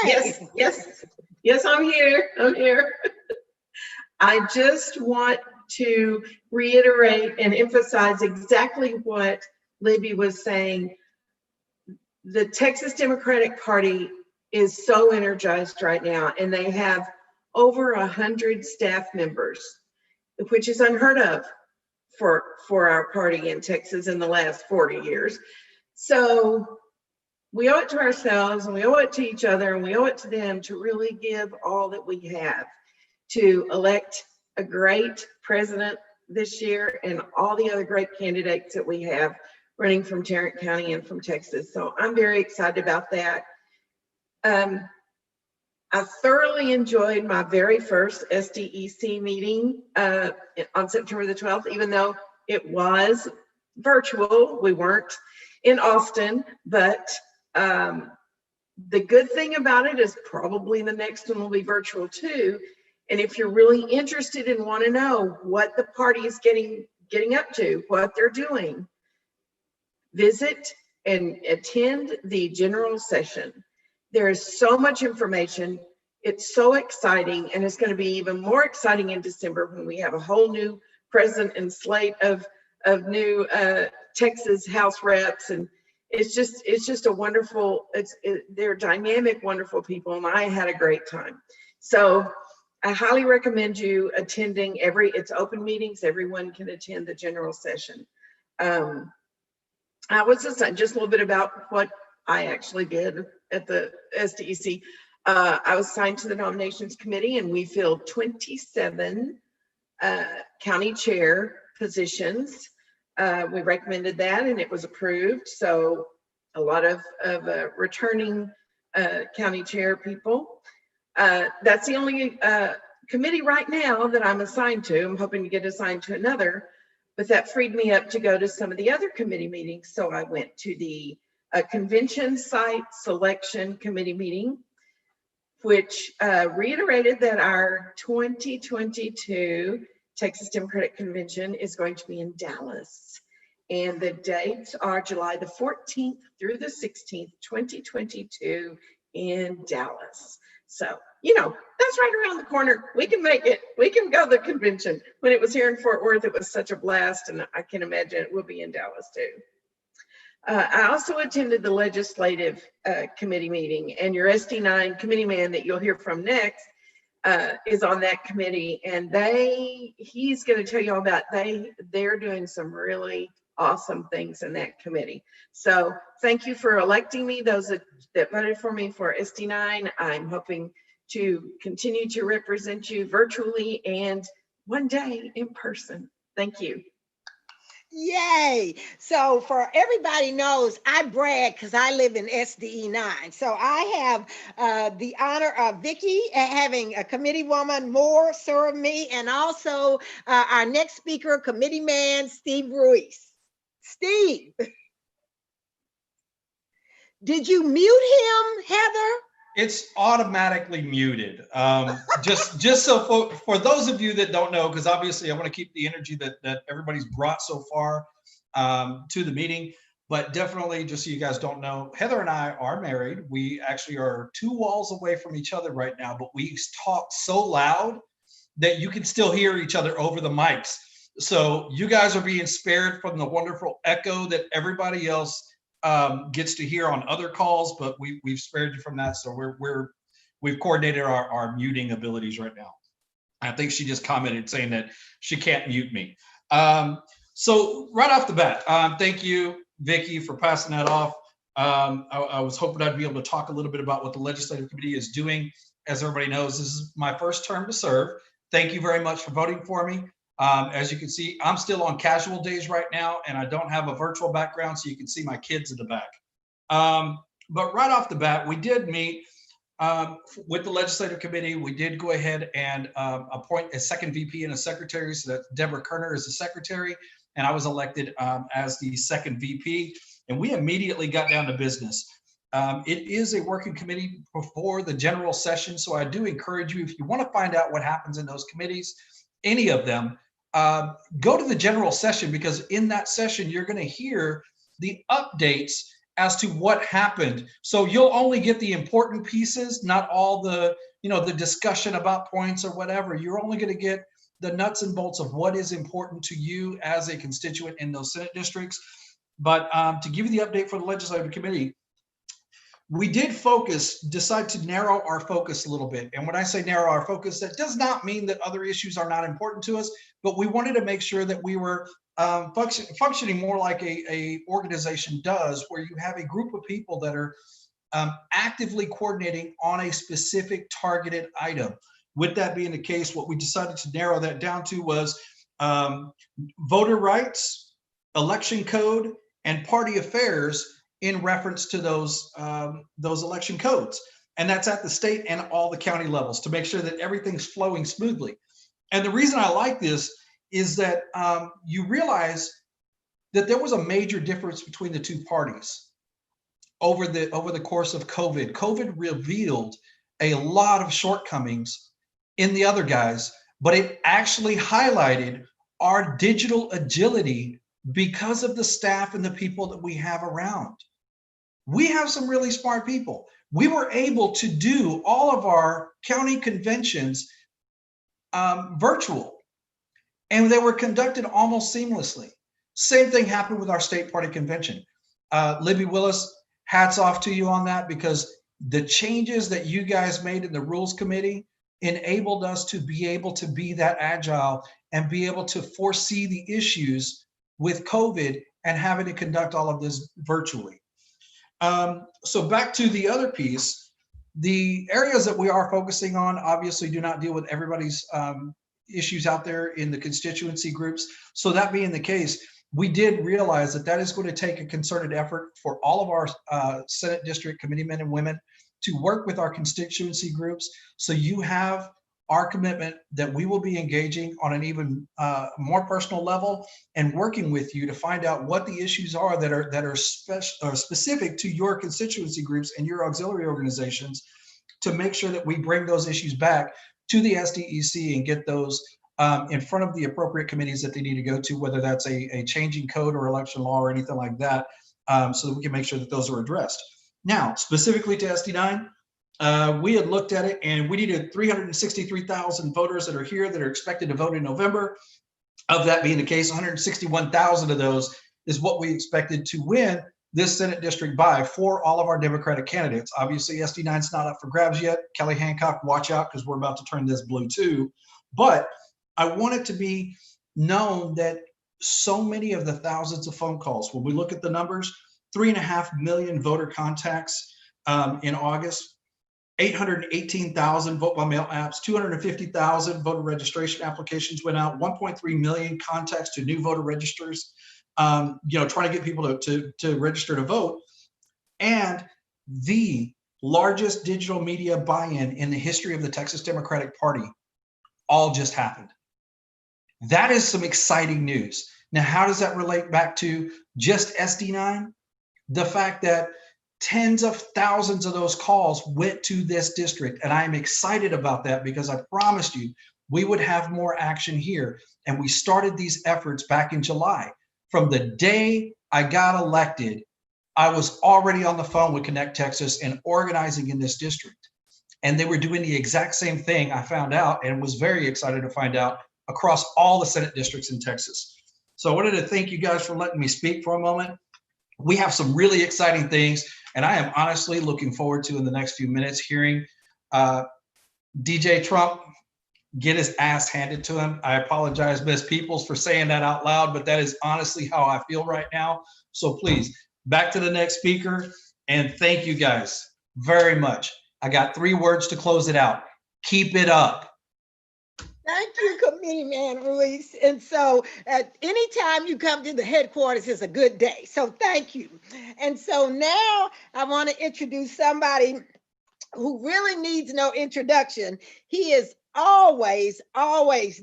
Yes, I'm here. I just want to reiterate and emphasize exactly what Libby was saying. The Texas Democratic Party is so energized right now, and they have over 100 staff members, which is unheard of for our party in Texas in the last 40 years. So we owe it to ourselves, and we owe it to each other, and we owe it to them to really give all that we have to elect a great president this year and all the other great candidates that we have running from Tarrant County and from Texas. So I'm very excited about that. I thoroughly enjoyed my very first SDEC meeting on September the 12th, even though it was virtual. We weren't in Austin, but the good thing about it is probably the next one will be virtual too. And if you're really interested and want to know what the party is getting up to, what they're doing, visit and attend the general session. There is so much information. It's so exciting, and it's going to be even more exciting in December when we have a whole new president and slate of new Texas House reps, and it's just a wonderful. They're dynamic, wonderful people, and I had a great time. So I highly recommend you attending it's open meetings. Everyone can attend the general session. I was just a little bit about what I actually did at the SDEC. I was assigned to the nominations committee, and we filled 27 county chair positions. We recommended that, and it was approved. So a lot of returning county chair people. That's the only committee right now that I'm assigned to. I'm hoping to get assigned to another, but that freed me up to go to some of the other committee meetings. So I went to the convention site selection committee meeting, which reiterated that our 2022 Texas Democratic Convention is going to be in Dallas. And the dates are July the 14th through the 16th, 2022 in Dallas. So, that's right around the corner. We can make it. We can go to the convention. When it was here in Fort Worth, it was such a blast, and I can imagine it will be in Dallas too. I also attended the legislative committee meeting, and your SD9 committeeman that you'll hear from next is on that committee, and he's going to tell you all about they're doing some really awesome things in that committee. So thank you for electing me, those that voted for me for SD9. I'm hoping to continue to represent you virtually and one day in person. Thank you. Yay. So for everybody knows, I brag because I live in SDE9. So I have the honor of Vicki having a committee woman more serve me, and also our next speaker, Committeeman Steve Ruiz. Steve, did you mute him, Heather? It's automatically muted. Just so for those of you that don't know, because obviously I want to keep the energy that everybody's brought so far to the meeting, but definitely just so you guys don't know, Heather and I are married. We actually are 2 walls away from each other right now, but we talk so loud that you can still hear each other over the mics. So you guys are being spared from the wonderful echo that everybody else gets to hear on other calls, but we've spared you from that. So we've coordinated our muting abilities right now. I think she just commented saying that she can't mute me. So right off the bat, thank you, Vicki, for passing that off. I was hoping I'd be able to talk a little bit about what the Legislative Committee is doing. As everybody knows, this is my first term to serve. Thank you very much for voting for me. As you can see, I'm still on casual days right now, and I don't have a virtual background, so you can see my kids in the back. But right off the bat, we did meet with the Legislative Committee. We did go ahead and appoint a second VP and a secretary, so that Deborah Kerner is the secretary, and I was elected as the second VP, and we immediately got down to business. It is a working committee before the general session, so I do encourage you, if you want to find out what happens in those committees, any of them, go to the general session, because in that session, you're going to hear the updates as to what happened. So you'll only get the important pieces, not all the, the discussion about points or whatever. You're only going to get the nuts and bolts of what is important to you as a constituent in those Senate districts. But to give you the update for the Legislative Committee, we did decide to narrow our focus a little bit. And when I say narrow our focus, that does not mean that other issues are not important to us, but we wanted to make sure that we were functioning more like a organization does, where you have a group of people that are actively coordinating on a specific targeted item. With that being the case, what we decided to narrow that down to was voter rights, election code, and party affairs in reference to those election codes. And that's at the state and all the county levels to make sure that everything's flowing smoothly. And the reason I like this is that you realize that there was a major difference between the two parties over the course of COVID. COVID revealed a lot of shortcomings in the other guys, but it actually highlighted our digital agility because of the staff and the people that we have around. We have some really smart people. We were able to do all of our county conventions virtual, and they were conducted almost seamlessly. Same thing happened with our state party convention. Libby Willis, hats off to you on that, because the changes that you guys made in the rules committee enabled us to be able to be that agile and be able to foresee the issues with COVID and having to conduct all of this virtually. So back to the other piece, the areas that we are focusing on obviously do not deal with everybody's issues out there in the constituency groups. So that being the case, we did realize that that is going to take a concerted effort for all of our Senate district committeemen and women to work with our constituency groups. So you have our commitment that we will be engaging on an even more personal level and working with you to find out what the issues are that are specific to your constituency groups and your auxiliary organizations, to make sure that we bring those issues back to the SDEC and get those in front of the appropriate committees that they need to go to, whether that's a changing code or election law or anything like that, so that we can make sure that those are addressed. Now, specifically to SD9, we had looked at it and we needed 363,000 voters that are here that are expected to vote in November. Of that being the case, 161,000 of those is what we expected to win this Senate district by for all of our Democratic candidates. Obviously, SD9's not up for grabs yet. Kelly Hancock, watch out, because we're about to turn this blue too. But I want it to be known that so many of the thousands of phone calls, when we look at the numbers, 3.5 million voter contacts in August, 818,000 vote by mail apps, 250,000 voter registration applications went out, 1.3 million contacts to new voter registers, trying to get people to register to vote. And the largest digital media buy-in in the history of the Texas Democratic Party all just happened. That is some exciting news. Now, how does that relate back to just SD9? The fact that tens of thousands of those calls went to this district. And I'm excited about that, because I promised you we would have more action here. And we started these efforts back in July. From the day I got elected, I was already on the phone with Connect Texas and organizing in this district. And they were doing the exact same thing, I found out, and was very excited to find out, across all the Senate districts in Texas. So I wanted to thank you guys for letting me speak for a moment. We have some really exciting things, and I am honestly looking forward to, in the next few minutes, hearing DJ Trump get his ass handed to him. I apologize, Ms. Peoples, for saying that out loud, but that is honestly how I feel right now. So please, back to the next speaker, and thank you guys very much. I got 3 words to close it out. Keep it up. Thank you, Committeeman Ruiz. And so anytime you come to the headquarters is a good day. So thank you. And so now I want to introduce somebody who really needs no introduction. He is always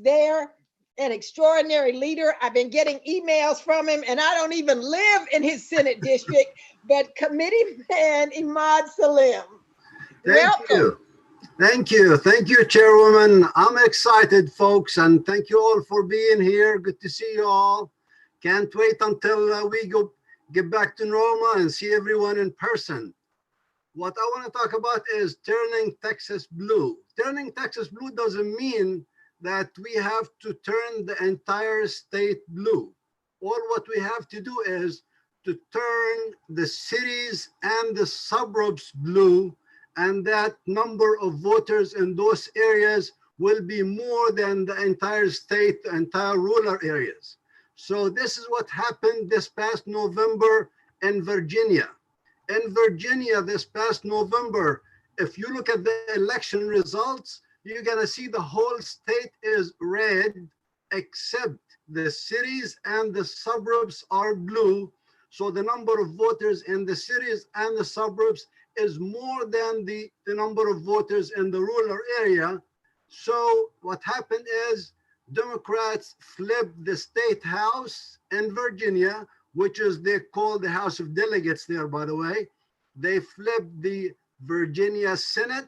there, an extraordinary leader. I've been getting emails from him, and I don't even live in his Senate district, but Committeeman Emad Salem. Welcome. Thank you, Chairwoman. I'm excited, folks, and thank you all for being here. Good to see you all. Can't wait until we get back to normal and see everyone in person. What I want to talk about is turning Texas blue. Turning Texas blue doesn't mean that we have to turn the entire state blue. All what we have to do is to turn the cities and the suburbs blue, and that number of voters in those areas will be more than the entire state, the entire rural areas. So this is what happened this past November in Virginia. In Virginia this past November, if you look at the election results, you're gonna see the whole state is red, except the cities and the suburbs are blue. So the number of voters in the cities and the suburbs is more than the number of voters in the rural area. So what happened is Democrats flipped the state house in Virginia, which is they call the House of Delegates there, by the way. They flipped the Virginia Senate.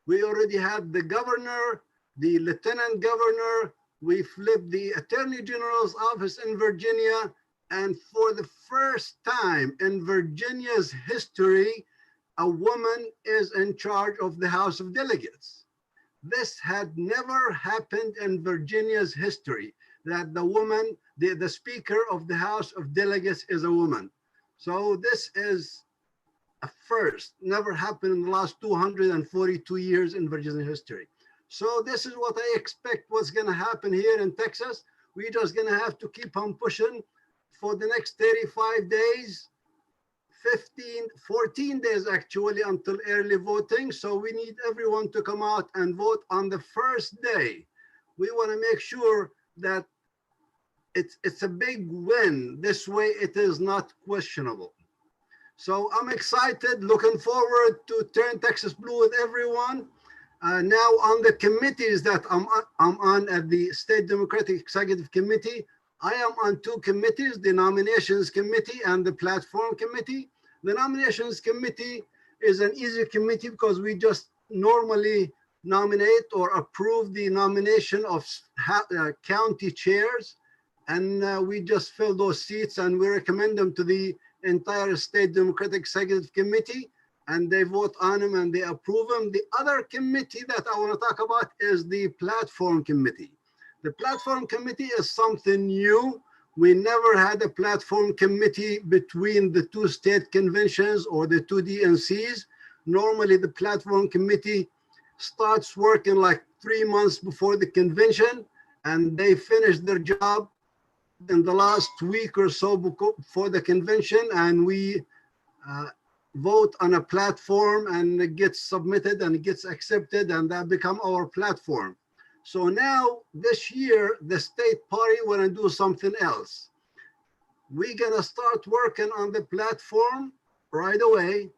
We already had the governor, the lieutenant governor. We flipped the Attorney General's office in Virginia. And for the first time in Virginia's history, a woman is in charge of the House of Delegates. This had never happened in Virginia's history, that the woman, the Speaker of the House of Delegates is a woman. So this is a first, never happened in the last 242 years in Virginia history. So this is what I expect what's gonna happen here in Texas. We're just gonna have to keep on pushing for the next 35 days, 14 days actually until early voting. So we need everyone to come out and vote on the first day. We wanna make sure that it's a big win. This way it is not questionable. So I'm excited, looking forward to turn Texas blue with everyone. Now on the committees that I'm on at the State Democratic Executive Committee, I am on two committees, the Nominations Committee and the Platform Committee. The Nominations Committee is an easy committee because we just normally nominate or approve the nomination of county chairs, and we just fill those seats and we recommend them to the entire State Democratic Executive Committee, and they vote on them and they approve them. The other committee that I want to talk about is the Platform Committee. The Platform Committee is something new. We never had a Platform Committee between the two state conventions or the two DNCs. Normally the Platform Committee starts working like 3 months before the convention, and they finish their job in the last week or so before the convention, and we vote on a platform and it gets submitted and it gets accepted, and that become our platform. So now this year, the state party want to do something else. We're gonna start working on the platform right away.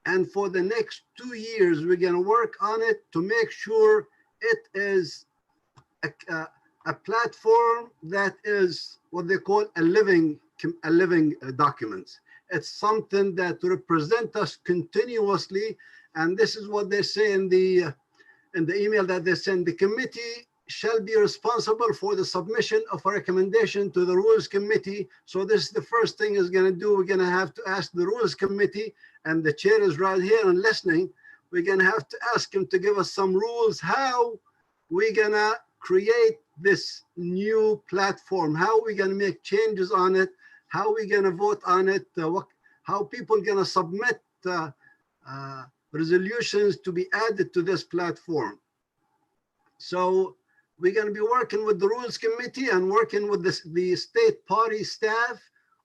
And for the next 2 years, we're gonna work on it to make sure it is a platform that is what they call a living document. It's something that represents us continuously. And this is what they say in the email that they send. The committee shall be responsible for the submission of a recommendation to the Rules Committee. So this is the first thing is going to do. We're going to have to ask the Rules Committee, and the chair is right here and listening. We're going to have to ask him to give us some rules, how we're going to create this new platform, how we're going to make changes on it, how we're going to vote on it, how people are going to submit resolutions to be added to this platform. So we're going to be working with the Rules Committee and working with the state party staff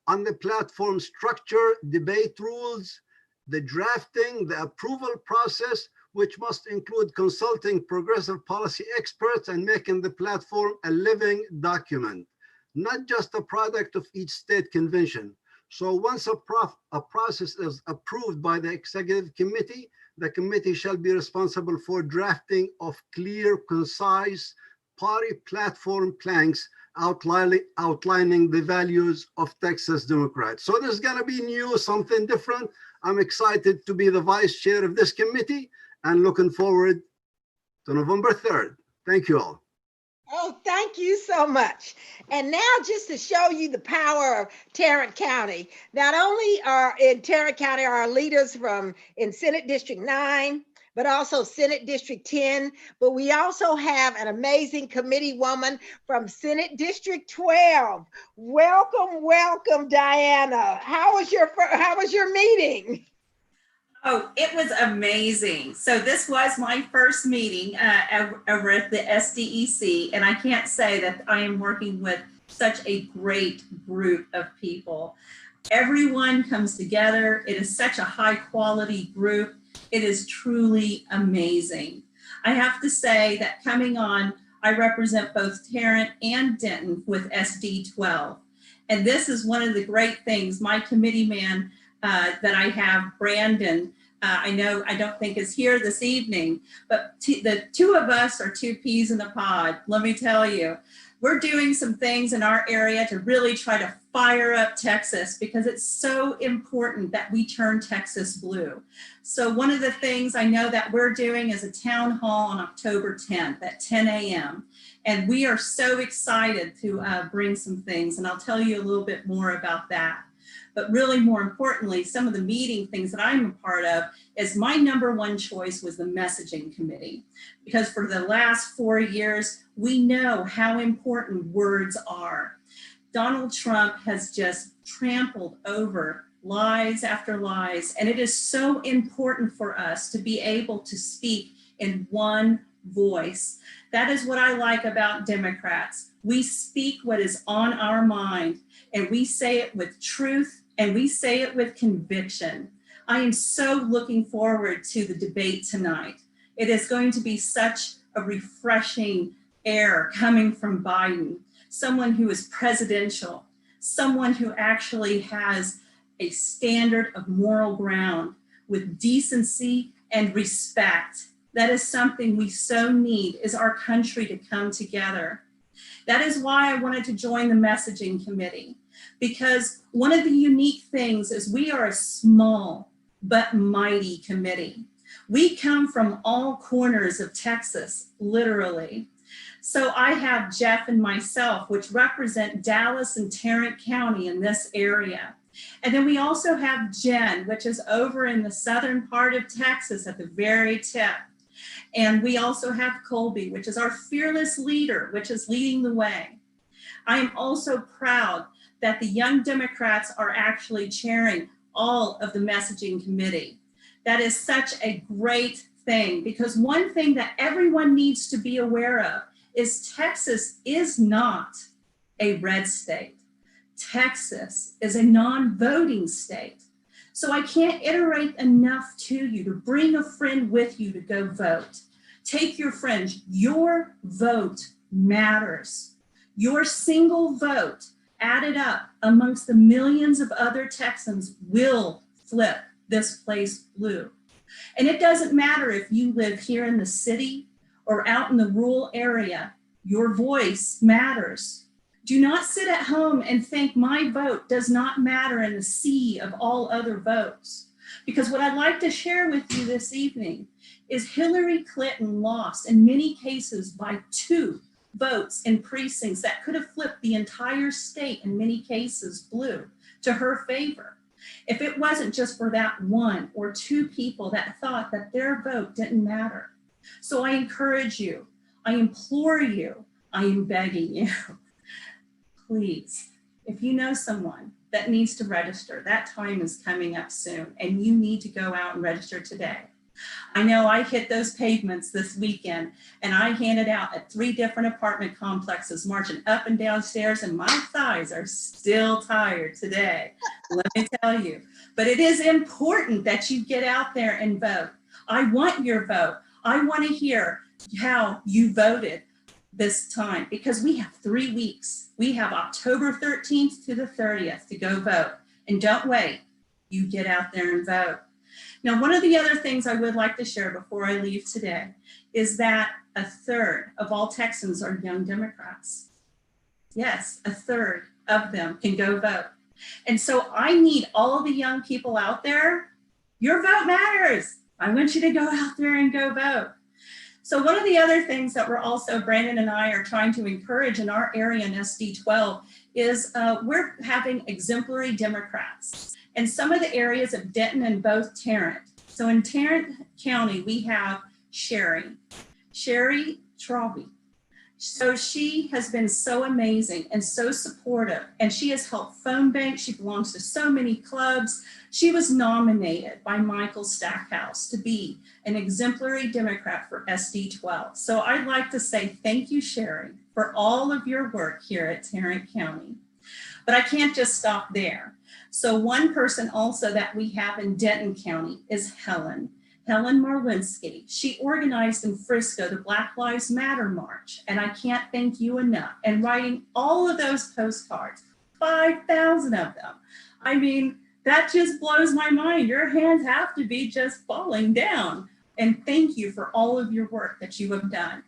on the platform structure, debate rules, the drafting, the approval process, which must include consulting progressive policy experts and making the platform a living document, not just a product of each state convention. So once a process is approved by the executive committee, the committee shall be responsible for drafting of clear, concise party platform planks outlining the values of Texas Democrats. So there's gonna be new, something different. I'm excited to be the vice chair of this committee and looking forward to November 3rd. Thank you all. Oh, thank you so much. And now just to show you the power of Tarrant County, not only are in Tarrant County are our leaders in Senate District 9, but also Senate District 10. But we also have an amazing committee woman from Senate District 12. Welcome, welcome, Diana. How was your meeting? Oh, it was amazing. So this was my first meeting over at the SDEC, and I can't say that I am working with such a great group of people. Everyone comes together. It is such a high quality group. It is truly amazing. I have to say that coming on, I represent both Tarrant and Denton with SD12. And this is one of the great things. My committee man that I have, Brandon, I don't think is here this evening, but the two of us are two peas in a pod. Let me tell you, we're doing some things in our area to really try to fire up Texas, because it's so important that we turn Texas blue. So one of the things I know that we're doing is a town hall on October 10th at 10 a.m. And we are so excited to bring some things, and I'll tell you a little bit more about that. But really more importantly, some of the meeting things that I'm a part of is my number one choice was the messaging committee, because for the last 4 years, we know how important words are. Donald Trump has just trampled over lies after lies, and it is so important for us to be able to speak in one voice. That is what I like about Democrats. We speak what is on our mind, and we say it with truth, and we say it with conviction. I am so looking forward to the debate tonight. It is going to be such a refreshing air coming from Biden, someone who is presidential, someone who actually has a standard of moral ground with decency and respect. That is something we so need, is our country to come together. That is why I wanted to join the messaging committee, because one of the unique things is we are a small but mighty committee. We come from all corners of Texas, literally. So I have Jeff and myself, which represent Dallas and Tarrant County in this area. And then we also have Jen, which is over in the southern part of Texas at the very tip. And we also have Colby, which is our fearless leader, which is leading the way. I am also proud that the Young Democrats are actually chairing all of the messaging committee. That is such a great thing, because one thing that everyone needs to be aware of is Texas is not a red state. Texas is a non-voting state. So I can't iterate enough to you to bring a friend with you to go vote. Take your friends. Your vote matters. Your single vote added up amongst the millions of other Texans will flip this place blue. And it doesn't matter if you live here in the city or out in the rural area, your voice matters. Do not sit at home and think my vote does not matter in the sea of all other votes. Because what I'd like to share with you this evening is Hillary Clinton lost in many cases by 2 votes in precincts that could have flipped the entire state in many cases blue to her favor. If it wasn't just for that 1 or 2 people that thought that their vote didn't matter. So I encourage you, I implore you, I am begging you, please, if you know someone that needs to register, that time is coming up soon and you need to go out and register today. I know I hit those pavements this weekend and I handed out at 3 different apartment complexes, marching up and down stairs, and my thighs are still tired today, let me tell you. But it is important that you get out there and vote. I want your vote. I want to hear how you voted this time, because we have 3 weeks. We have October 13th to the 30th to go vote. And don't wait, you get out there and vote. Now, one of the other things I would like to share before I leave today is that 1/3 of all Texans are young Democrats. Yes, 1/3 of them can go vote. And so I need all the young people out there. Your vote matters. I want you to go out there and go vote. So one of the other things that we're also, Brandon and I are trying to encourage in our area in SD12 is we're having exemplary Democrats. And some of the areas of Denton and both Tarrant, So in Tarrant County, we have Sherry Traube. So she has been so amazing and so supportive, and she has helped phone bank. She belongs to so many clubs. She was nominated by Michael Stackhouse to be an exemplary Democrat for SD12. So I'd like to say thank you, Sherry, for all of your work here at Tarrant County. But I can't just stop there. So one person also that we have in Denton County is Helen Marwinski. She organized in Frisco the Black Lives Matter March, and I can't thank you enough. And writing all of those postcards, 5,000 of them. I mean, that just blows my mind. Your hands have to be just falling down. And thank you for all of your work that you have done.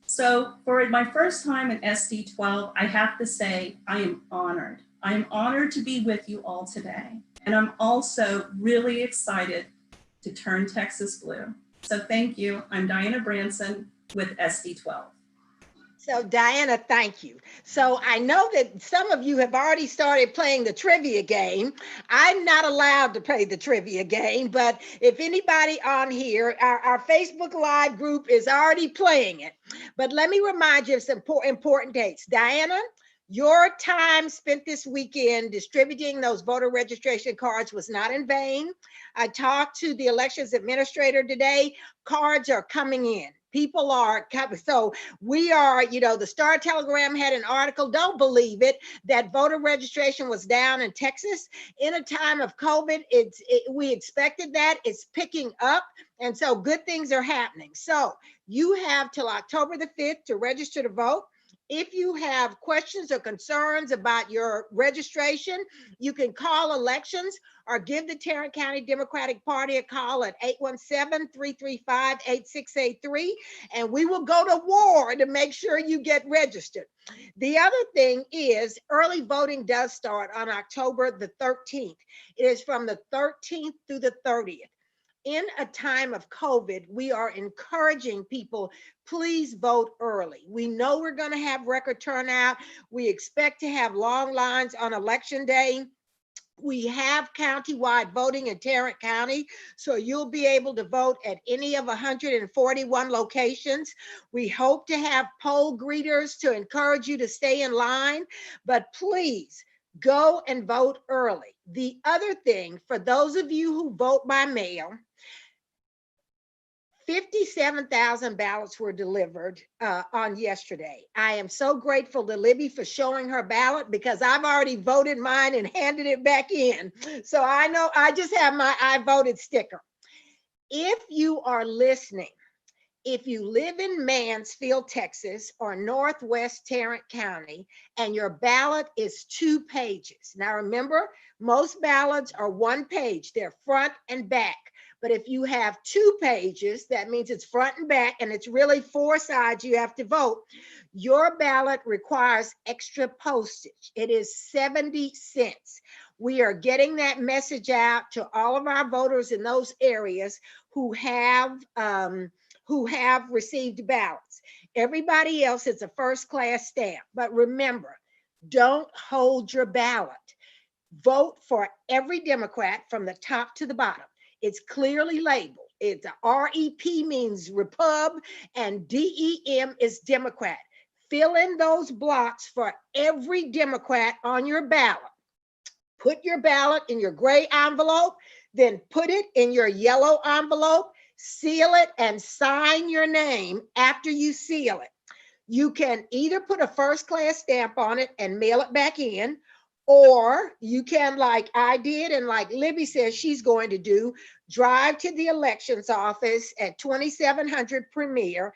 So for my first time in SD12, I have to say I am honored. I am honored to be with you all today. And I'm also really excited to turn Texas blue. So thank you. I'm Diana Branson with SD12. So Diana, thank you. So I know that some of you have already started playing the trivia game. I'm not allowed to play the trivia game, but if anybody on here, our Facebook Live group is already playing it. But let me remind you of some important dates. Diana, your time spent this weekend distributing those voter registration cards was not in vain. I talked to the elections administrator today. Cards are coming in. People are coming. So we are, the Star Telegram had an article, don't believe it, that voter registration was down in Texas. In a time of COVID, we expected that. It's picking up. And so good things are happening. So you have till October the 5th to register to vote. If you have questions or concerns about your registration, you can call elections or give the Tarrant County Democratic Party a call at 817-335-8683, and we will go to war to make sure you get registered. The other thing is early voting does start on October the 13th. It is from the 13th through the 30th. In a time of COVID, we are encouraging people, please vote early. We know we're going to have record turnout. We expect to have long lines on election day. We have countywide voting in Tarrant County, so you'll be able to vote at any of 141 locations. We hope to have poll greeters to encourage you to stay in line, but please go and vote early. The other thing, for those of you who vote by mail, 57,000 ballots were delivered on yesterday. I am so grateful to Libby for showing her ballot because I've already voted mine and handed it back in. So I know I just have my I voted sticker. If you are listening, if you live in Mansfield, Texas, or Northwest Tarrant County, and your ballot is 2 pages. Now remember, most ballots are 1 page, they're front and back. But if you have 2 pages, that means it's front and back, and it's really 4 sides you have to vote. Your ballot requires extra postage. It is 70 cents. We are getting that message out to all of our voters in those areas who have received ballots. Everybody else is a first-class stamp. But remember, don't hold your ballot. Vote for every Democrat from the top to the bottom. It's clearly labeled. It's REP means Repub and DEM is Democrat. Fill in those blocks for every Democrat on your ballot. Put your ballot in your gray envelope, then put it in your yellow envelope, seal it, and sign your name after you seal it. You can either put a first-class stamp on it and mail it back in, or you can, like I did and like Libby says she's going to do, drive to the elections office at 2700 Premier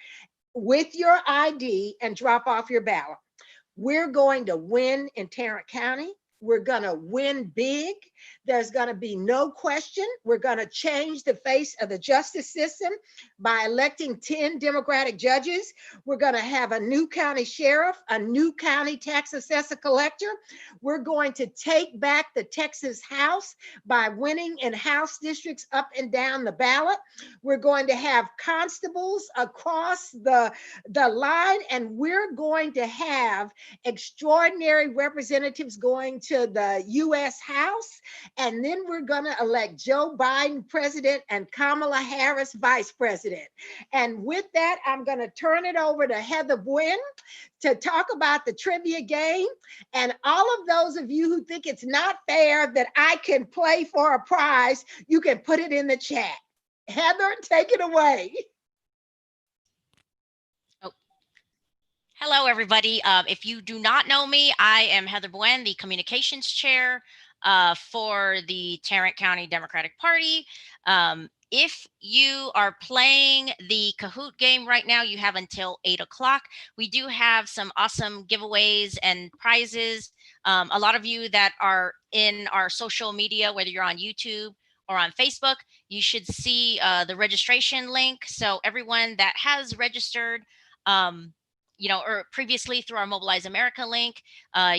with your ID and drop off your ballot. We're going to win in Tarrant County. We're going to win big. There's going to be no question. We're going to change the face of the justice system by electing 10 Democratic judges. We're going to have a new county sheriff, a new county tax assessor collector. We're going to take back the Texas House by winning in House districts up and down the ballot. We're going to have constables across the line, and we're going to have extraordinary representatives going into the US House. And then we're going to elect Joe Biden president and Kamala Harris vice president. And with that, I'm going to turn it over to Heather Buen to talk about the trivia game. And all of those of you who think it's not fair that I can play for a prize, you can put it in the chat. Heather, take it away. Hello, everybody. If you do not know me, I am Heather Buen, the communications chair for the Tarrant County Democratic Party. If you are playing the Kahoot game right now, you have until 8 o'clock. We do have some awesome giveaways and prizes. A lot of you that are in our social media, whether you're on YouTube or on Facebook, you should see the registration link. So everyone that has registered, or previously through our Mobilize America link,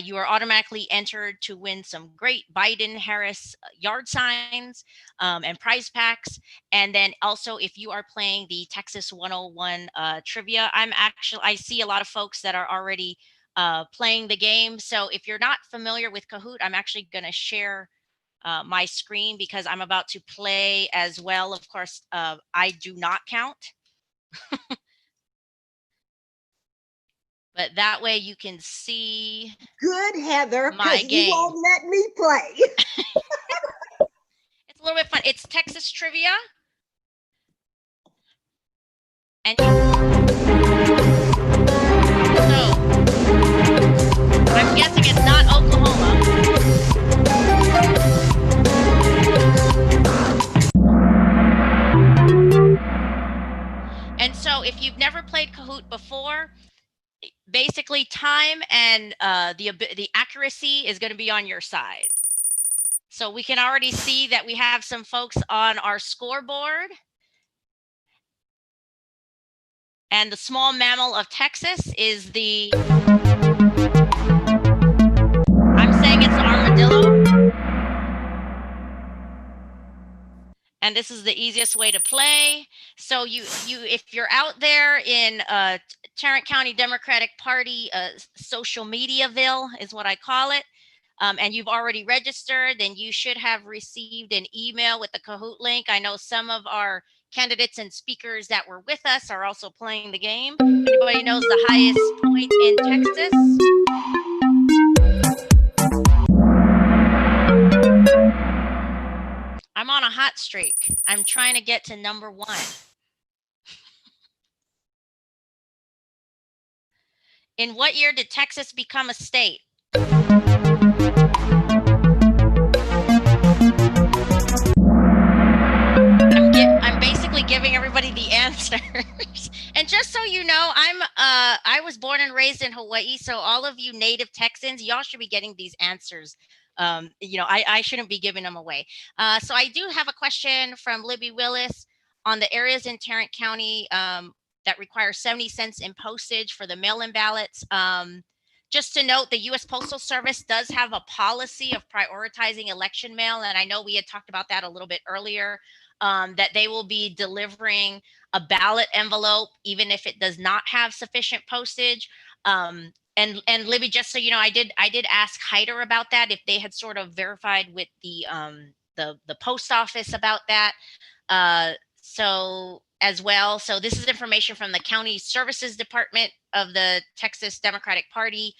you are automatically entered to win some great Biden-Harris yard signs and prize packs. And then also, if you are playing the Texas 101 trivia, I see a lot of folks that are already playing the game. So if you're not familiar with Kahoot, I'm actually going to share my screen because I'm about to play as well. Of course, I do not count. But that way you can see. Good, Heather, my game. You won't let me play. It's a little bit fun. It's Texas trivia. And so I'm guessing it's not Oklahoma. And so if you've never played Kahoot before, basically time and the accuracy is going to be on your side. So we can already see that we have some folks on our scoreboard. And the small mammal of Texas is the, I'm saying it's armadillo. And this is the easiest way to play. So if you're out there in Tarrant County Democratic Party social mediaville is what I call it, and you've already registered, then you should have received an email with the Kahoot link. I know some of our candidates and speakers that were with us are also playing the game. Anybody knows the highest point in Texas? I'm on a hot streak. I'm trying to get to number 1. In what year did Texas become a state? I'm basically giving everybody the answers. And just so you know, I was born and raised in Hawaii, so all of you native Texans, y'all should be getting these answers. I shouldn't be giving them away. So I do have a question from Libby Willis on the areas in Tarrant County that require 70 cents in postage for the mail-in ballots. Just to note, the U.S. Postal Service does have a policy of prioritizing election mail, and I know we had talked about that a little bit earlier, that they will be delivering a ballot envelope even if it does not have sufficient postage. And Libby, just so you know, I did ask Hyder about that, if they had sort of verified with the post office about that. So as well. So this is information from the County Services Department of the Texas Democratic Party.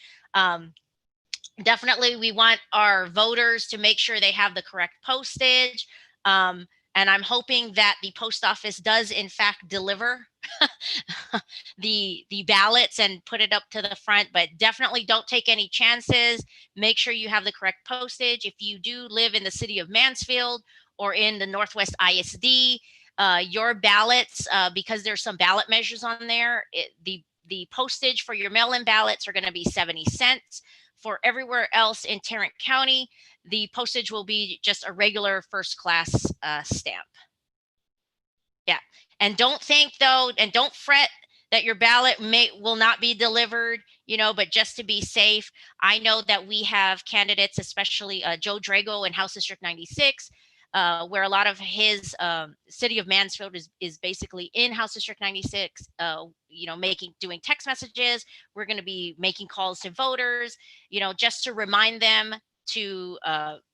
Definitely, we want our voters to make sure they have the correct postage. And I'm hoping that the post office does in fact deliver the ballots and put it up to the front, but definitely don't take any chances. Make sure you have the correct postage. If you do live in the city of Mansfield or in the Northwest ISD, your ballots, because there's some ballot measures on there, the postage for your mail-in ballots are going to be 70 cents. For everywhere else in Tarrant County, the postage will be just a regular first class stamp. Yeah, and don't think though, and don't fret that your ballot will not be delivered, but just to be safe, I know that we have candidates, especially Joe Drago in House District 96, where a lot of his city of Mansfield is basically in House District 96, doing text messages. We're going to be making calls to voters, just to remind them to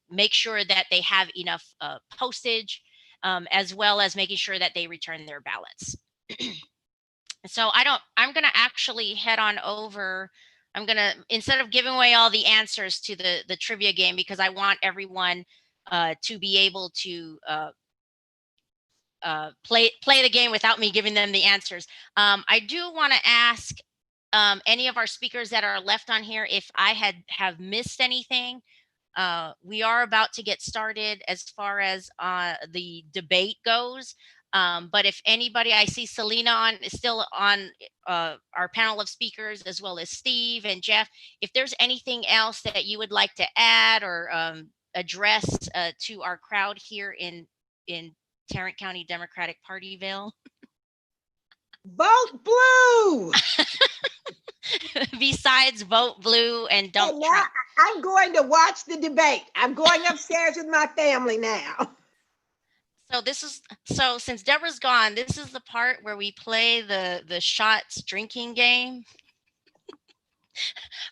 make sure that they have enough postage, as well as making sure that they return their ballots. So I'm going to actually head on over. I'm going to, instead of giving away all the answers to the trivia game, because I want everyone to be able to play the game without me giving them the answers. I do want to ask any of our speakers that are left on here if I have missed anything. We are about to get started as far as the debate goes. But if anybody, I see Celina still on our panel of speakers, as well as Steve and Jeff. If there's anything else that you would like to add or address to our crowd here in Tarrant County Democratic Partyville. Vote blue. Besides vote blue and don't Trump. I'm going to watch the debate. I'm going upstairs with my family now. So since Deborah's gone, this is the part where we play the shots drinking game.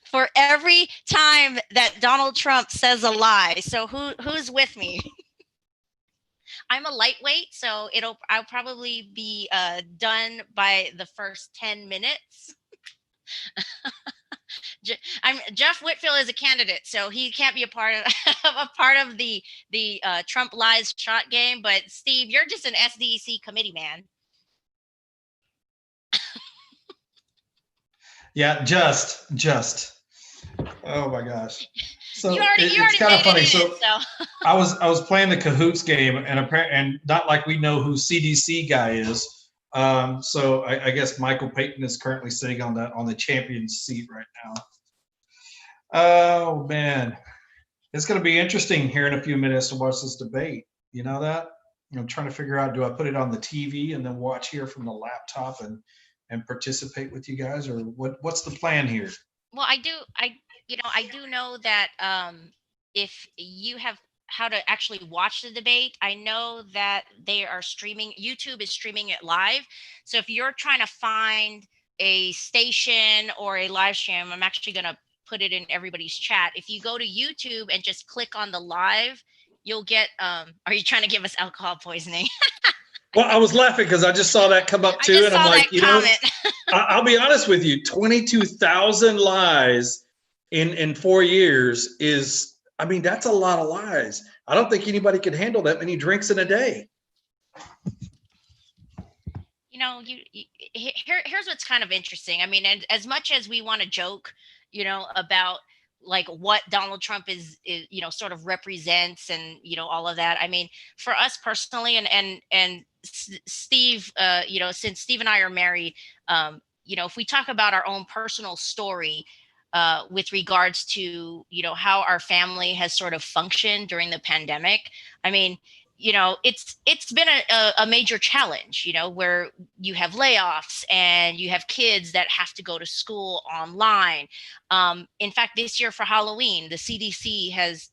For every time that Donald Trump says a lie. So who's with me? I'm a lightweight, so I'll probably be done by the first 10 minutes. Jeff Whitfield is a candidate, so he can't be a part of the Trump lies shot game. But Steve, you're just an SDEC committeeman. Yeah, just. Oh my gosh. So it's kind of funny. So so. I was playing the Cahoots game, and not like we know who CDC guy is. So I guess Michael Payton is currently sitting on the champion's seat right now. Oh man, it's going to be interesting here in a few minutes to watch this debate. You know that? I'm trying to figure out, do I put it on the TV and then watch here from the laptop and participate with you guys, or what's the plan here? Well, I do know that if you have how to actually watch the debate, I know that they are streaming. YouTube is streaming it live. So if you're trying to find a station or a live stream, I'm actually going to put it in everybody's chat. If you go to YouTube and just click on the live, you'll get, are you trying to give us alcohol poisoning? Well, I was laughing because I just saw that come up too. And I'm like, I'll be honest with you, 22,000 lies in 4 years is, I mean, that's a lot of lies. I don't think anybody could handle that many drinks in a day. Here's what's kind of interesting. I mean, and as much as we want to joke, about like what Donald Trump is, sort of represents and, all of that. I mean, for us personally, and Steve, since Steve and I are married, if we talk about our own personal story, with regards to, how our family has sort of functioned during the pandemic. I mean, it's been a major challenge, where you have layoffs and you have kids that have to go to school online. In fact, this year for Halloween, the CDC has,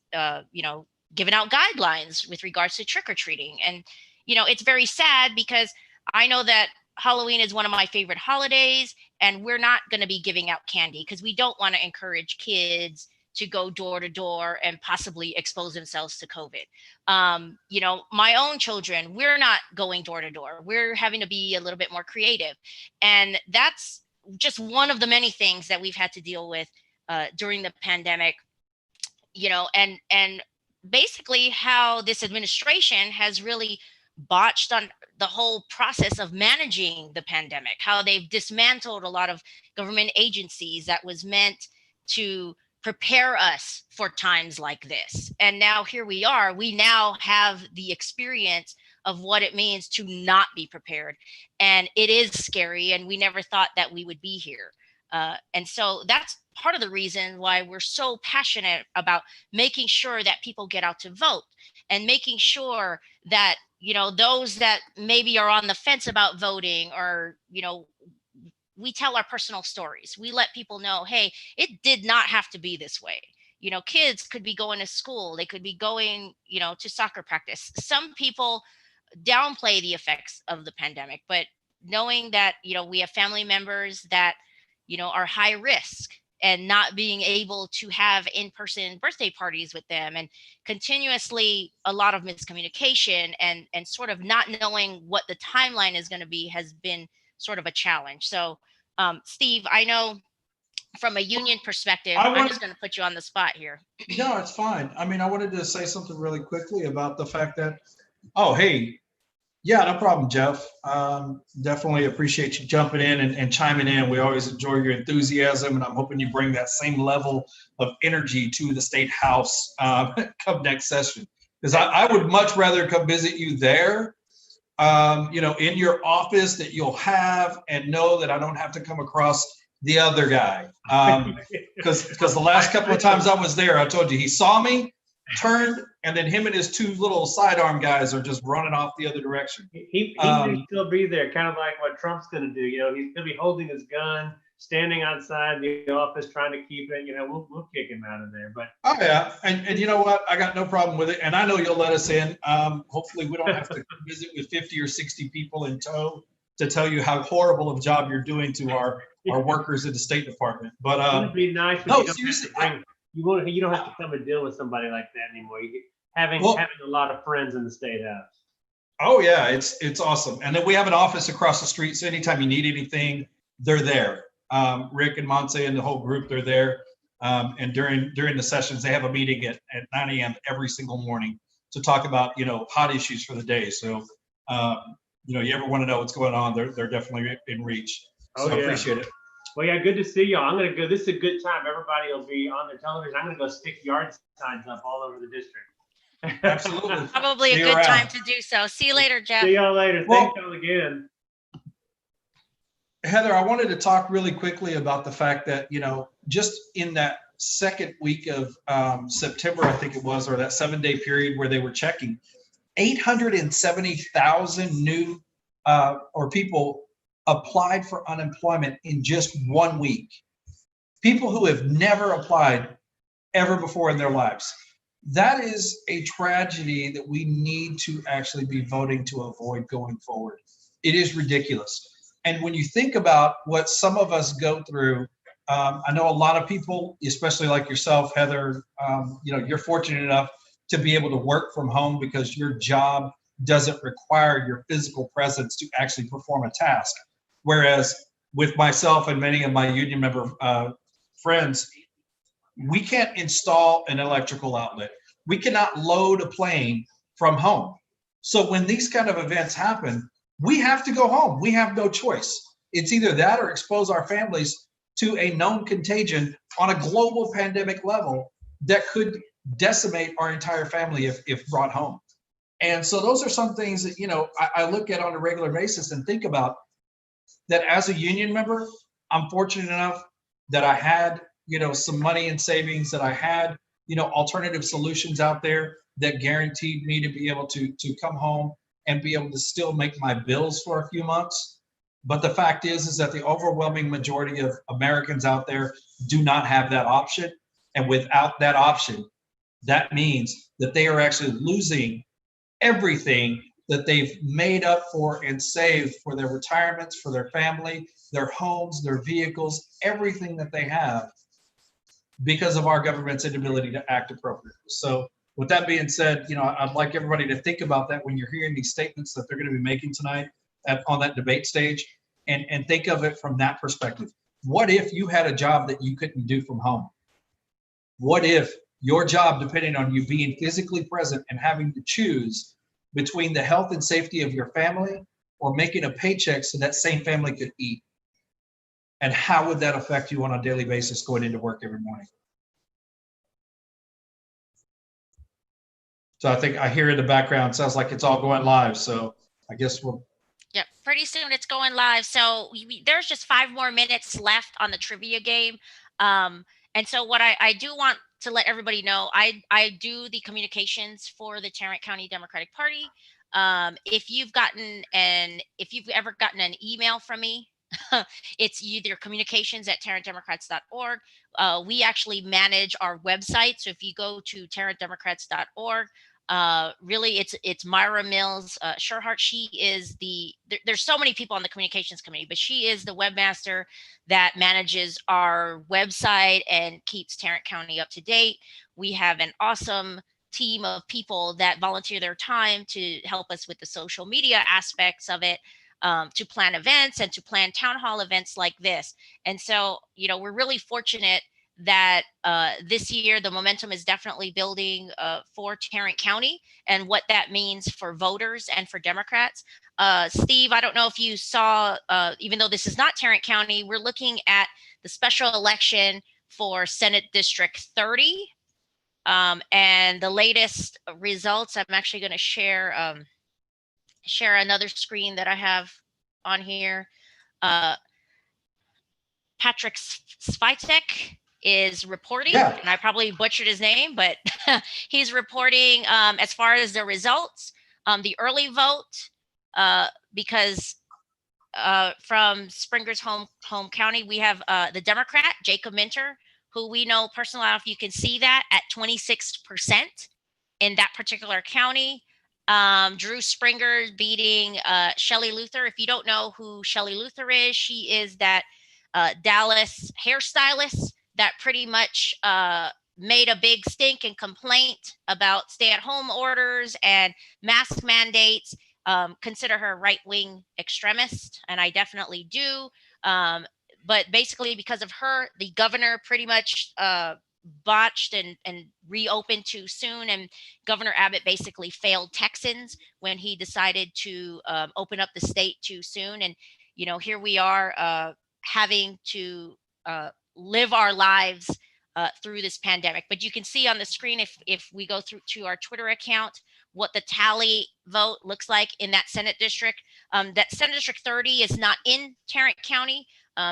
given out guidelines with regards to trick-or-treating. And, it's very sad because I know that Halloween is one of my favorite holidays, and we're not going to be giving out candy because we don't want to encourage kids to go door to door and possibly expose themselves to COVID. My own children, we're not going door to door. We're having to be a little bit more creative. And that's just one of the many things that we've had to deal with during the pandemic, and basically how this administration has really botched on the whole process of managing the pandemic, how they've dismantled a lot of government agencies that was meant to prepare us for times like this. And now here we are, we now have the experience of what it means to not be prepared. And it is scary, and we never thought that we would be here. And so that's part of the reason why we're so passionate about making sure that people get out to vote, and making sure that, those that maybe are on the fence about voting, or, we tell our personal stories. We let people know, hey, it did not have to be this way. Kids could be going to school. They could be going, to soccer practice. Some people downplay the effects of the pandemic, but knowing that, we have family members that, are high risk, not being able to have in-person birthday parties with them, and continuously a lot of miscommunication and sort of not knowing what the timeline is going to be has been sort of a challenge. So Steve, I know from a union perspective, I'm just going to put you on the spot here. No, it's fine. I mean, I wanted to say something really quickly about the fact that, oh, hey, yeah, no problem, Jeff. Definitely appreciate you jumping in and chiming in. We always enjoy your enthusiasm, and I'm hoping you bring that same level of energy to the State House come next session. Because I would much rather come visit you there, in your office that you'll have, and know that I don't have to come across the other guy. Because the last couple of times I was there, I told you, he saw me, turned, and then him and his two little sidearm guys are just running off the other direction. He may still be there, kind of like what Trump's going to do. He's going to be holding his gun, standing outside the office, trying to keep it. We'll kick him out of there. But oh yeah, and you know what? I got no problem with it, and I know you'll let us in. Hopefully, we don't have to visit with 50 or 60 people in tow to tell you how horrible of a job you're doing to our workers in the State Department. But it would be nice. No, seriously, you don't have to come and deal with somebody like that anymore. Having a lot of friends in the State House. Oh yeah, it's awesome. And then we have an office across the street, so anytime you need anything, they're there. Rick and Monse and the whole group, they're there. And during the sessions, they have a meeting at 9 a.m. every single morning to talk about hot issues for the day. So you ever want to know what's going on, they're definitely in reach. So I appreciate it. Well, yeah, good to see y'all. I'm going to go. This is a good time. Everybody will be on their television. I'm going to go stick yard signs up all over the district. Absolutely. Probably a good time to do so. See you later, Jeff. See y'all later. Thank y'all again. Heather, I wanted to talk really quickly about the fact that, just in that second week of September, I think it was, or that 7-day period where they were checking, 870,000 new or people applied for unemployment in just 1 week. People who have never applied ever before in their lives. That is a tragedy that we need to actually be voting to avoid going forward. It is ridiculous. And when you think about what some of us go through, I know a lot of people, especially like yourself, Heather, you're fortunate enough to be able to work from home because your job doesn't require your physical presence to actually perform a task. Whereas with myself and many of my union member friends, we can't install an electrical outlet. We cannot load a plane from home. So when these kind of events happen, we have to go home. We have no choice. It's either that or expose our families to a known contagion on a global pandemic level that could decimate our entire family if brought home. And so those are some things that, I look at on a regular basis and think about that as a union member. I'm fortunate enough that I had, some money in savings, that I had, alternative solutions out there that guaranteed me to be able to come home and be able to still make my bills for a few months. But the fact is that the overwhelming majority of Americans out there do not have that option. And without that option, that means that they are actually losing everything that they've made up for and saved for their retirements, for their family, their homes, their vehicles, everything that they have because of our government's inability to act appropriately. So with that being said, I'd like everybody to think about that when you're hearing these statements that they're going to be making tonight on that debate stage, and think of it from that perspective. What if you had a job that you couldn't do from home? What if your job depended on you being physically present and having to choose between the health and safety of your family or making a paycheck so that same family could eat? And how would that affect you on a daily basis going into work every morning? So I think I hear in the background, sounds like it's all going live. So I guess we'll. Yeah, pretty soon it's going live. So there's just 5 more minutes left on the trivia game. And so what I do want to let everybody know, I do the communications for the Tarrant County Democratic Party. If you've ever gotten an email from me, it's either communications@tarrantdemocrats.org. We actually manage our website. So if you go to tarrantdemocrats.org, Really, it's Myra Mills Sherhart. She is there's so many people on the communications committee, but she is the webmaster that manages our website and keeps Tarrant County up to date. We have an awesome team of people that volunteer their time to help us with the social media aspects of it, to plan events and to plan town hall events like this. And so, we're really fortunate that this year the momentum is definitely building for Tarrant County and what that means for voters and for Democrats. Steve, I don't know if you saw, even though this is not Tarrant County, we're looking at the special election for Senate District 30. And the latest results, I'm actually going to share another screen that I have on here. Patrick Svitek is reporting, and I probably butchered his name, but he's reporting as far as the results, the early vote, because from Springer's home county, we have the Democrat, Jacob Minter, who we know personally. I don't know if you can see that at 26% in that particular county. Drew Springer beating Shelley Luther. If you don't know who Shelley Luther is, she is that Dallas hairstylist that pretty much made a big stink and complaint about stay-at-home orders and mask mandates. Consider her right-wing extremist, and I definitely do. But basically, because of her, the governor pretty much botched and reopened too soon, and Governor Abbott basically failed Texans when he decided to open up the state too soon. And here we are having to live our lives through this pandemic. But you can see on the screen, if we go through to our Twitter account, what the tally vote looks like in that Senate district. That Senate District 30 is not in Tarrant County.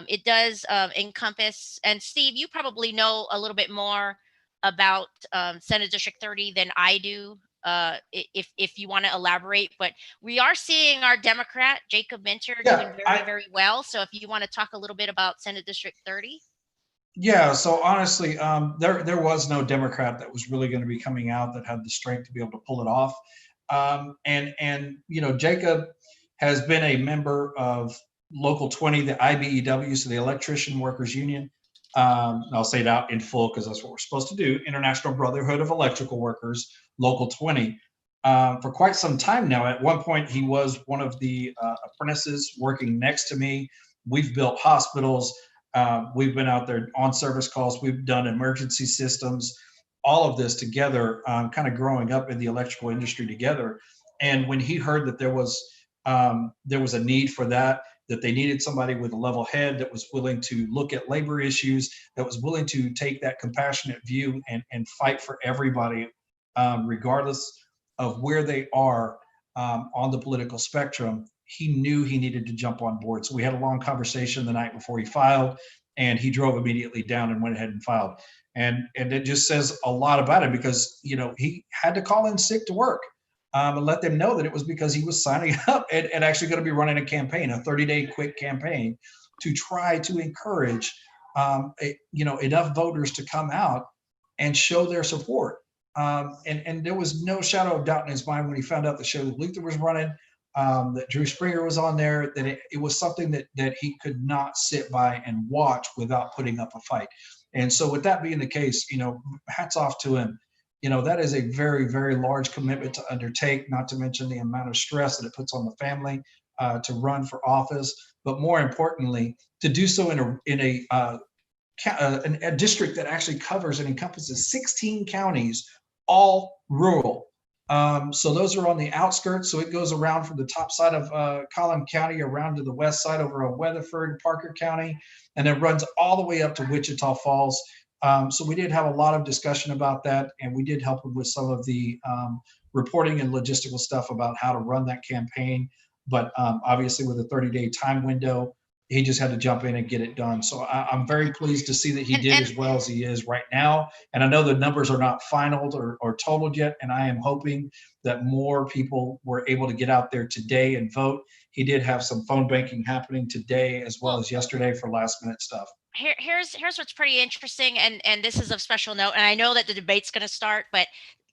It does encompass, and Steve, you probably know a little bit more about Senate District 30 than I do, if you want to elaborate. But we are seeing our Democrat, Jacob Minter, doing very, very well. So if you want to talk a little bit about Senate District 30. Yeah, so honestly, there was no Democrat that was really going to be coming out that had the strength to be able to pull it off. And Jacob has been a member of Local 20, the IBEW, so the Electrician Workers Union. I'll say it out in full because that's what we're supposed to do. International Brotherhood of Electrical Workers, Local 20. For quite some time now. At one point, he was one of the apprentices working next to me. We've built hospitals. We've been out there on service calls. We've done emergency systems, all of this together, kind of growing up in the electrical industry together. And when he heard that there was a need for that they needed somebody with a level head that was willing to look at labor issues, that was willing to take that compassionate view and fight for everybody, regardless of where they are on the political spectrum. He knew he needed to jump on board. So we had a long conversation the night before he filed, and he drove immediately down and went ahead and filed. And it just says a lot about it because, he had to call in sick to work and let them know that it was because he was signing up and actually going to be running a campaign, a 30-day quick campaign to try to encourage, enough voters to come out and show their support. And there was no shadow of doubt in his mind when he found out that Shelley Luther was running, that Drew Springer was on there, that it was something that he could not sit by and watch without putting up a fight. And so with that being the case, hats off to him. That is a very, very large commitment to undertake, not to mention the amount of stress that it puts on the family to run for office, but more importantly, to do so in a district that actually covers and encompasses 16 counties, all rural. So those are on the outskirts. So it goes around from the top side of Salem County around to the west side over a Weatherford, Parker County, and then runs all the way up to Wichita Falls. So we did have a lot of discussion about that, and we did help him with some of the reporting and logistical stuff about how to run that campaign. But obviously with a 30-day time window, he just had to jump in and get it done. So I'm very pleased to see that he did as well as he is right now. And I know the numbers are not finalized or totaled yet, and I am hoping that more people were able to get out there today and vote. He did have some phone banking happening today as well as yesterday for last minute stuff. Here's what's pretty interesting, and this is of special note, and I know that the debate's going to start, but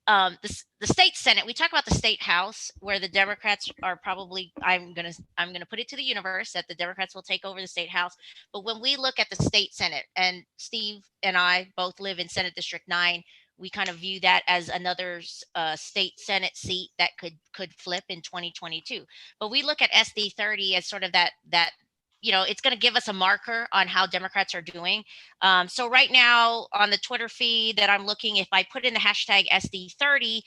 the state Senate, we talk about the state House, where the Democrats are probably, I'm gonna put it to the universe that the Democrats will take over the state House. But when we look at the state Senate, and Steve and I both live in Senate District 9, we kind of view that as another state Senate seat that could flip in 2022. But we look at SD30 as sort of that it's going to give us a marker on how Democrats are doing. So right now on the Twitter feed that I'm looking, if I put in the hashtag SD30,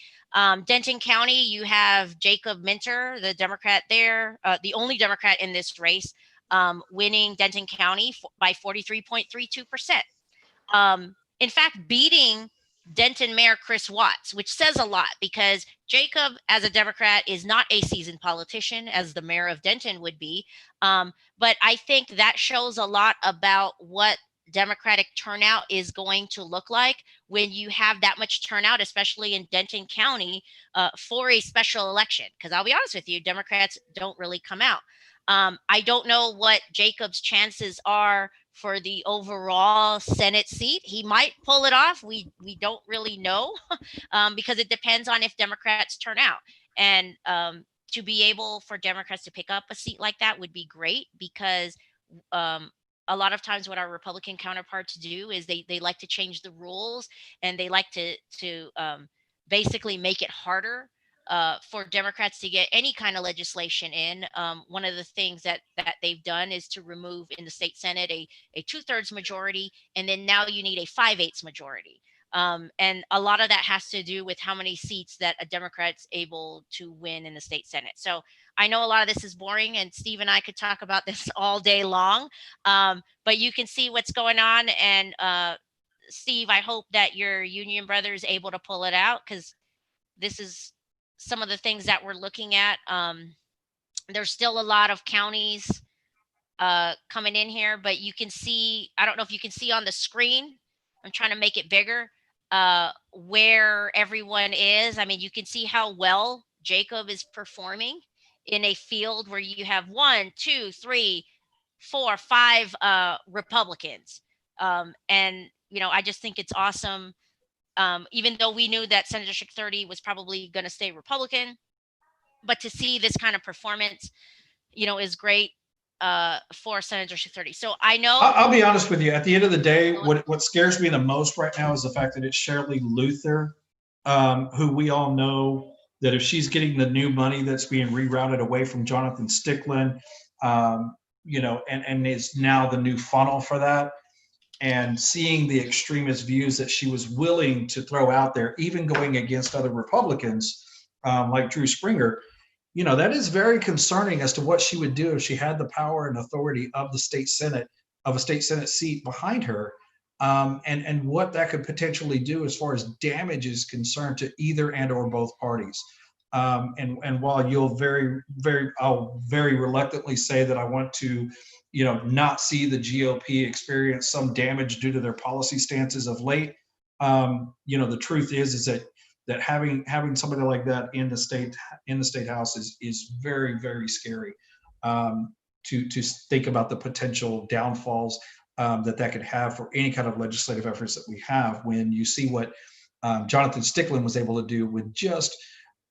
Denton County, you have Jacob Minter, the Democrat there, the only Democrat in this race, winning Denton County by 43.32%. In fact, beating Denton Mayor Chris Watts, which says a lot, because Jacob, as a Democrat, is not a seasoned politician, as the mayor of Denton would be. But I think that shows a lot about what Democratic turnout is going to look like when you have that much turnout, especially in Denton County, for a special election. Because I'll be honest with you, Democrats don't really come out. I don't know what Jacob's chances are for the overall Senate seat. He might pull it off. We don't really know because it depends on if Democrats turn out. And to be able for Democrats to pick up a seat like that would be great, because a lot of times what our Republican counterparts do is they like to change the rules, and they like to basically make it harder for Democrats to get any kind of legislation in. One of the things that they've done is to remove in the state Senate a 2/3 majority, and then now you need a 5/8 majority. And a lot of that has to do with how many seats that a Democrat's able to win in the state Senate. So I know a lot of this is boring, and Steve and I could talk about this all day long, but you can see what's going on. And Steve, I hope that your union brother is able to pull it out, because this is some of the things that we're looking at. There's still a lot of counties coming in here, but you can see, I don't know if you can see on the screen, I'm trying to make it bigger, where everyone is. I mean, you can see how well Jacob is performing in a field where you have 1, 2, 3, 4, 5 Republicans. And, I just think it's awesome. Even though we knew that Senate District 30 was probably going to stay Republican, but to see this kind of performance, is great for Senate District 30. So I know. I'll be honest with you. At the end of the day, what scares me the most right now is the fact that it's Shirley Luther, who we all know that if she's getting the new money that's being rerouted away from Jonathan Stickland, and is now the new funnel for that. And seeing the extremist views that she was willing to throw out there, even going against other Republicans like Drew Springer, that is very concerning as to what she would do if she had the power and authority of the state Senate, of a state Senate seat behind her, and what that could potentially do as far as damage is concerned to either and or both parties. And while you'll I'll very reluctantly say that I want to not see the GOP experience some damage due to their policy stances of late. The truth is that having somebody like that in the state house is very, very scary. To think about the potential downfalls that could have for any kind of legislative efforts that we have, when you see what Jonathan Stickland was able to do with just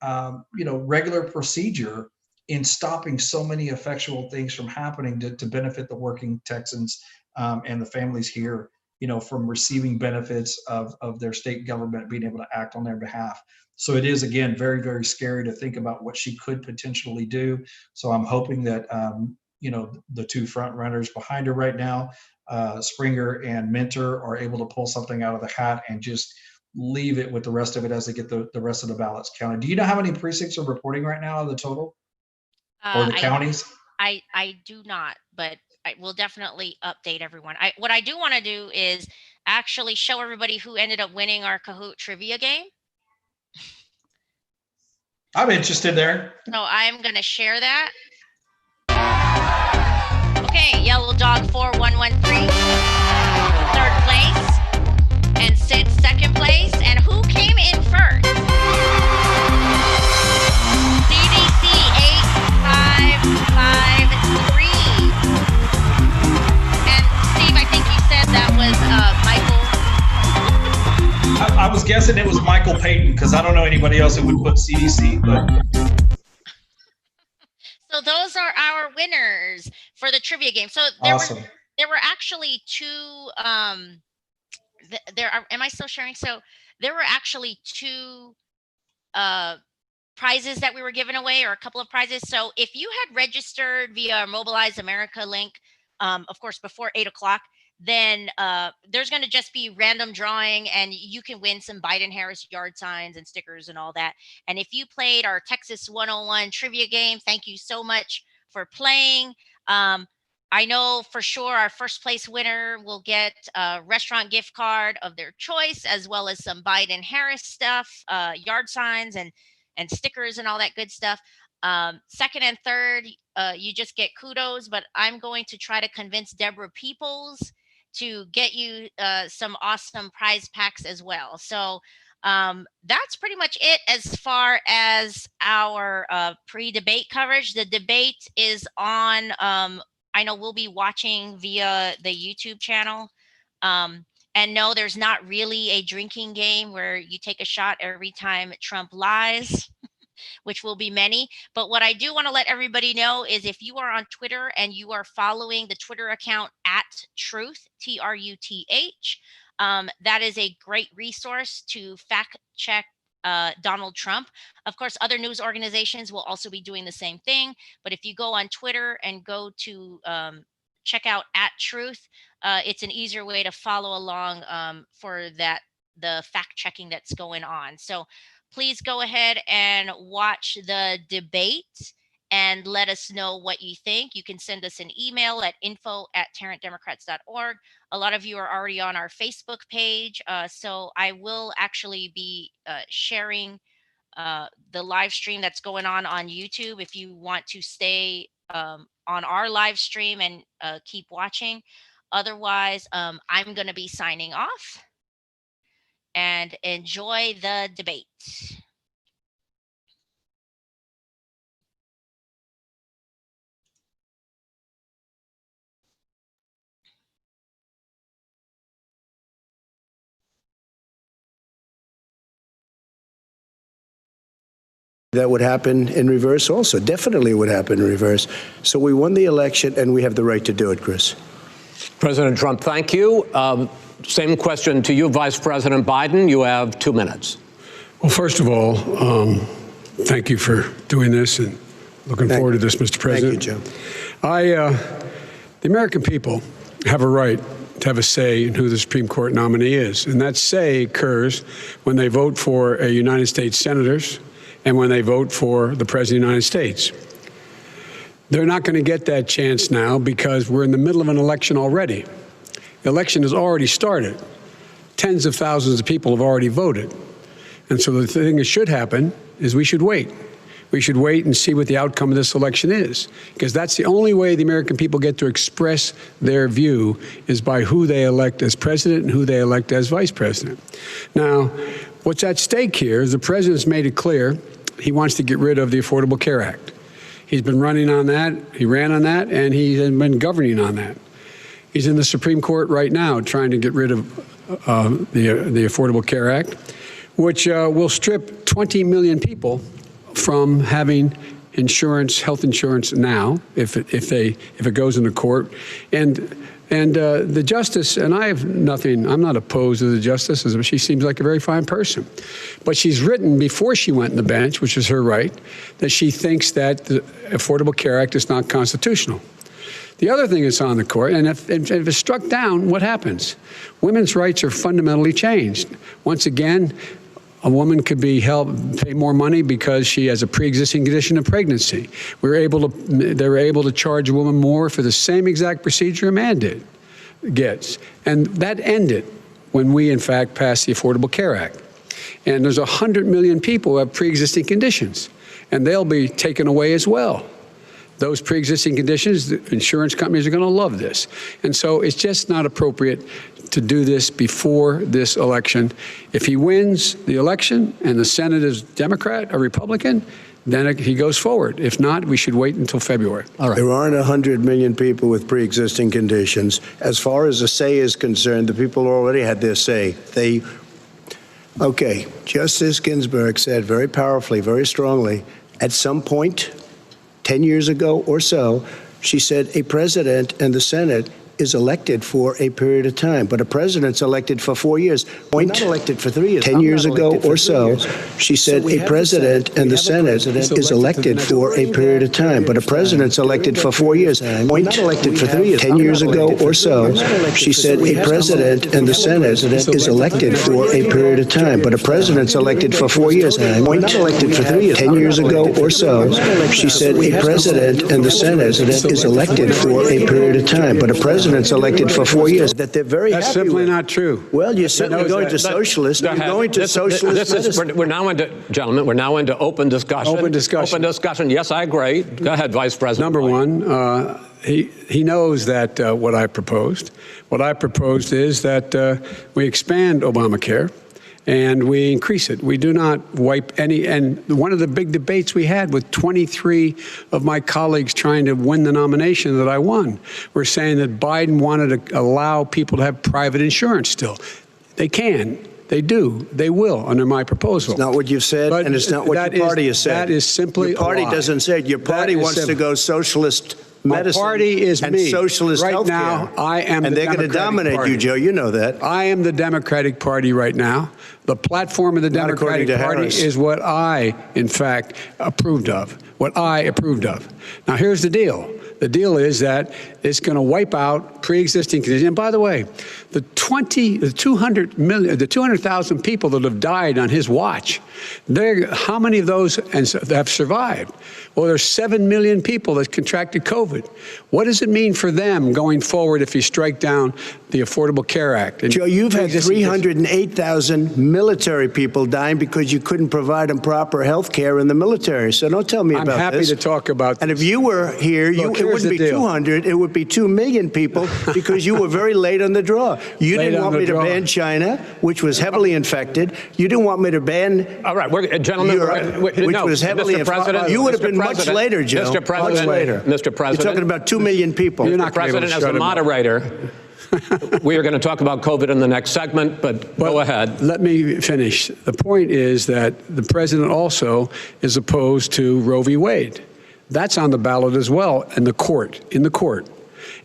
regular procedure in stopping so many effectual things from happening to benefit the working Texans and the families here, from receiving benefits of their state government being able to act on their behalf. So it is, again, very, very scary to think about what she could potentially do. So I'm hoping that, the two front runners behind her right now, Springer and Minter, are able to pull something out of the hat and just leave it with the rest of it as they get the rest of the ballots counted. Do you know how many precincts are reporting right now of the total? Or the counties? I do not, but I will definitely update everyone. What I do want to do is actually show everybody who ended up winning our Kahoot trivia game. I'm interested there. So I'm going to share that. Okay, Yellow Dog 4113, third place, and Sid second place. And who came in first? CDC 8553. And Steve, I think you said that was Michael. I was guessing it was Michael Payton because I don't know anybody else who would put CDC. But So those are our winners for the trivia game. So awesome. There were actually two. There are. Am I still sharing? So there were actually two prizes that we were giving away, or a couple of prizes. So if you had registered via Mobilize America link, of course, before 8 o'clock, then there's going to just be random drawing, and you can win some Biden-Harris yard signs and stickers and all that. And if you played our Texas 101 trivia game, thank you so much for playing. I know for sure our first place winner will get a restaurant gift card of their choice, as well as some Biden-Harris stuff, yard signs and stickers and all that good stuff. Second and third, you just get kudos, but I'm going to try to convince Deborah Peoples to get you some awesome prize packs as well. So that's pretty much it as far as our pre-debate coverage. The debate is on, I know we'll be watching via the YouTube channel. And no, there's not really a drinking game where you take a shot every time Trump lies, which will be many. But what I do want to let everybody know is if you are on Twitter and you are following the Twitter account @Truth, TRUTH, that is a great resource to fact check Donald Trump. Of course, other news organizations will also be doing the same thing. But if you go on Twitter and go to check out @Truth, it's an easier way to follow along for the fact checking that's going on. So please go ahead and watch the debate and let us know what you think. You can send us an email at info@tarrantdemocrats.org. A lot of you are already on our Facebook page, so I will actually be sharing the live stream that's going on YouTube if you want to stay on our live stream and keep watching. Otherwise, I'm going to be signing off. And enjoy the debate. That would happen in reverse also. Definitely would happen in reverse. So we won the election and we have the right to do it, Chris. President Trump, thank you. Same question to you, Vice President Biden. You have 2 minutes. Well, first of all, thank you for doing this and looking forward to this, Mr. President. Thank you, Joe. The American people have a right to have a say in who the Supreme Court nominee is. And that say occurs when they vote for a United States senators and when they vote for the President of the United States. They're not going to get that chance now because we're in the middle of an election already. The election has already started. Tens of thousands of people have already voted. And so the thing that should happen is we should wait. We should wait and see what the outcome of this election is, because that's the only way the American people get to express their view is by who they elect as president and who they elect as vice president. Now, what's at stake here is the president's made it clear he wants to get rid of the Affordable Care Act. He's been running on that, he ran on that, and he's been governing on that. He's in the Supreme Court right now trying to get rid of the Affordable Care Act, which will strip 20 million people from having insurance, health insurance now, if it goes into court. And the justice, and I have nothing, I'm not opposed to the justice, she seems like a very fine person. But she's written before she went on the bench, which is her right, that she thinks that the Affordable Care Act is not constitutional. The other thing that's on the court, and if it's struck down, what happens? Women's rights are fundamentally changed. Once again, a woman could be pay more money because she has a pre-existing condition of pregnancy. They were able to charge a woman more for the same exact procedure a man gets. And that ended when we, in fact, passed the Affordable Care Act. And there's 100 million people who have pre-existing conditions, and they'll be taken away as well. Those pre-existing conditions, the insurance companies are going to love this. And so it's just not appropriate to do this before this election. If he wins the election and the Senate is Democrat or Republican, then he goes forward. If not, we should wait until February. All right. There aren't 100 million people with pre-existing conditions. As far as the say is concerned, the people already had their say. Okay, Justice Ginsburg said very powerfully, very strongly, at some point, 10 years ago or so, she said a president and the Senate is elected for a period of time, but a president's elected for 4 years. Point, not elected for 3 years. 10 years ago or so, she said a president and the Senate is elected for a period of time, but a president's elected for 4 years. Point, not elected for 3 years. 10 years ago or so, she said a president and the Senate is elected for a period of time, but a president's elected for 4 years. Point, not elected for 3 years. 10 years ago or so, she said a president and the Senate is elected for a period of time, but a president's elected for 4 years. That they're very That's happy simply with. not true. Well, you're certainly going to socialist. You're going to socialist medicine. We're now into, gentlemen, we're now into open discussion. Open discussion. Open discussion. Yes, I agree. Go ahead, Vice President. Number one, he knows that what I proposed. What I proposed is that we expand Obamacare and we increase it. We do not wipe any. And one of the big debates we had with 23 of my colleagues trying to win the nomination that I won were saying that Biden wanted to allow people to have private insurance still. They can. They do. They will under my proposal. It's not what you've said, and it's not what your party has said. That is simply your party a lie. doesn't say it. Your party wants to go socialist medicine. My party is and me. Socialist right healthcare. now, I am and the they're going to dominate Party. you, Joe. You know that. I am the Democratic Party right now. The platform of the Not Democratic Party Harris. is what I, in fact, approved of. What I approved of. Now, here's the deal. The deal is that it's going to wipe out pre-existing conditions. And by the way, the 200,000 people that have died on his watch, how many of those have survived? Well, there's 7 million people that contracted COVID. What does it mean for them going forward if you strike down the Affordable Care Act? And Joe, you've had 308,000 military people dying because you couldn't provide them proper health care in the military. So don't tell me about this. I'm happy to talk about this. And if you were here, it wouldn't be 200, it would be 2 million people because you were very late on the draw. You didn't want me to ban China, which was heavily infected. You didn't want me to ban All right, gentlemen, Europe, which was heavily infected. You would have been much later, Joe. Mr. President, much later. Mr. President. You're talking about 2 million people. You're not Mr. President, as the moderator, we are going to talk about COVID in the next segment, but go ahead. Let me finish. The point is that the president also is opposed to Roe v. Wade. That's on the ballot as well in the court.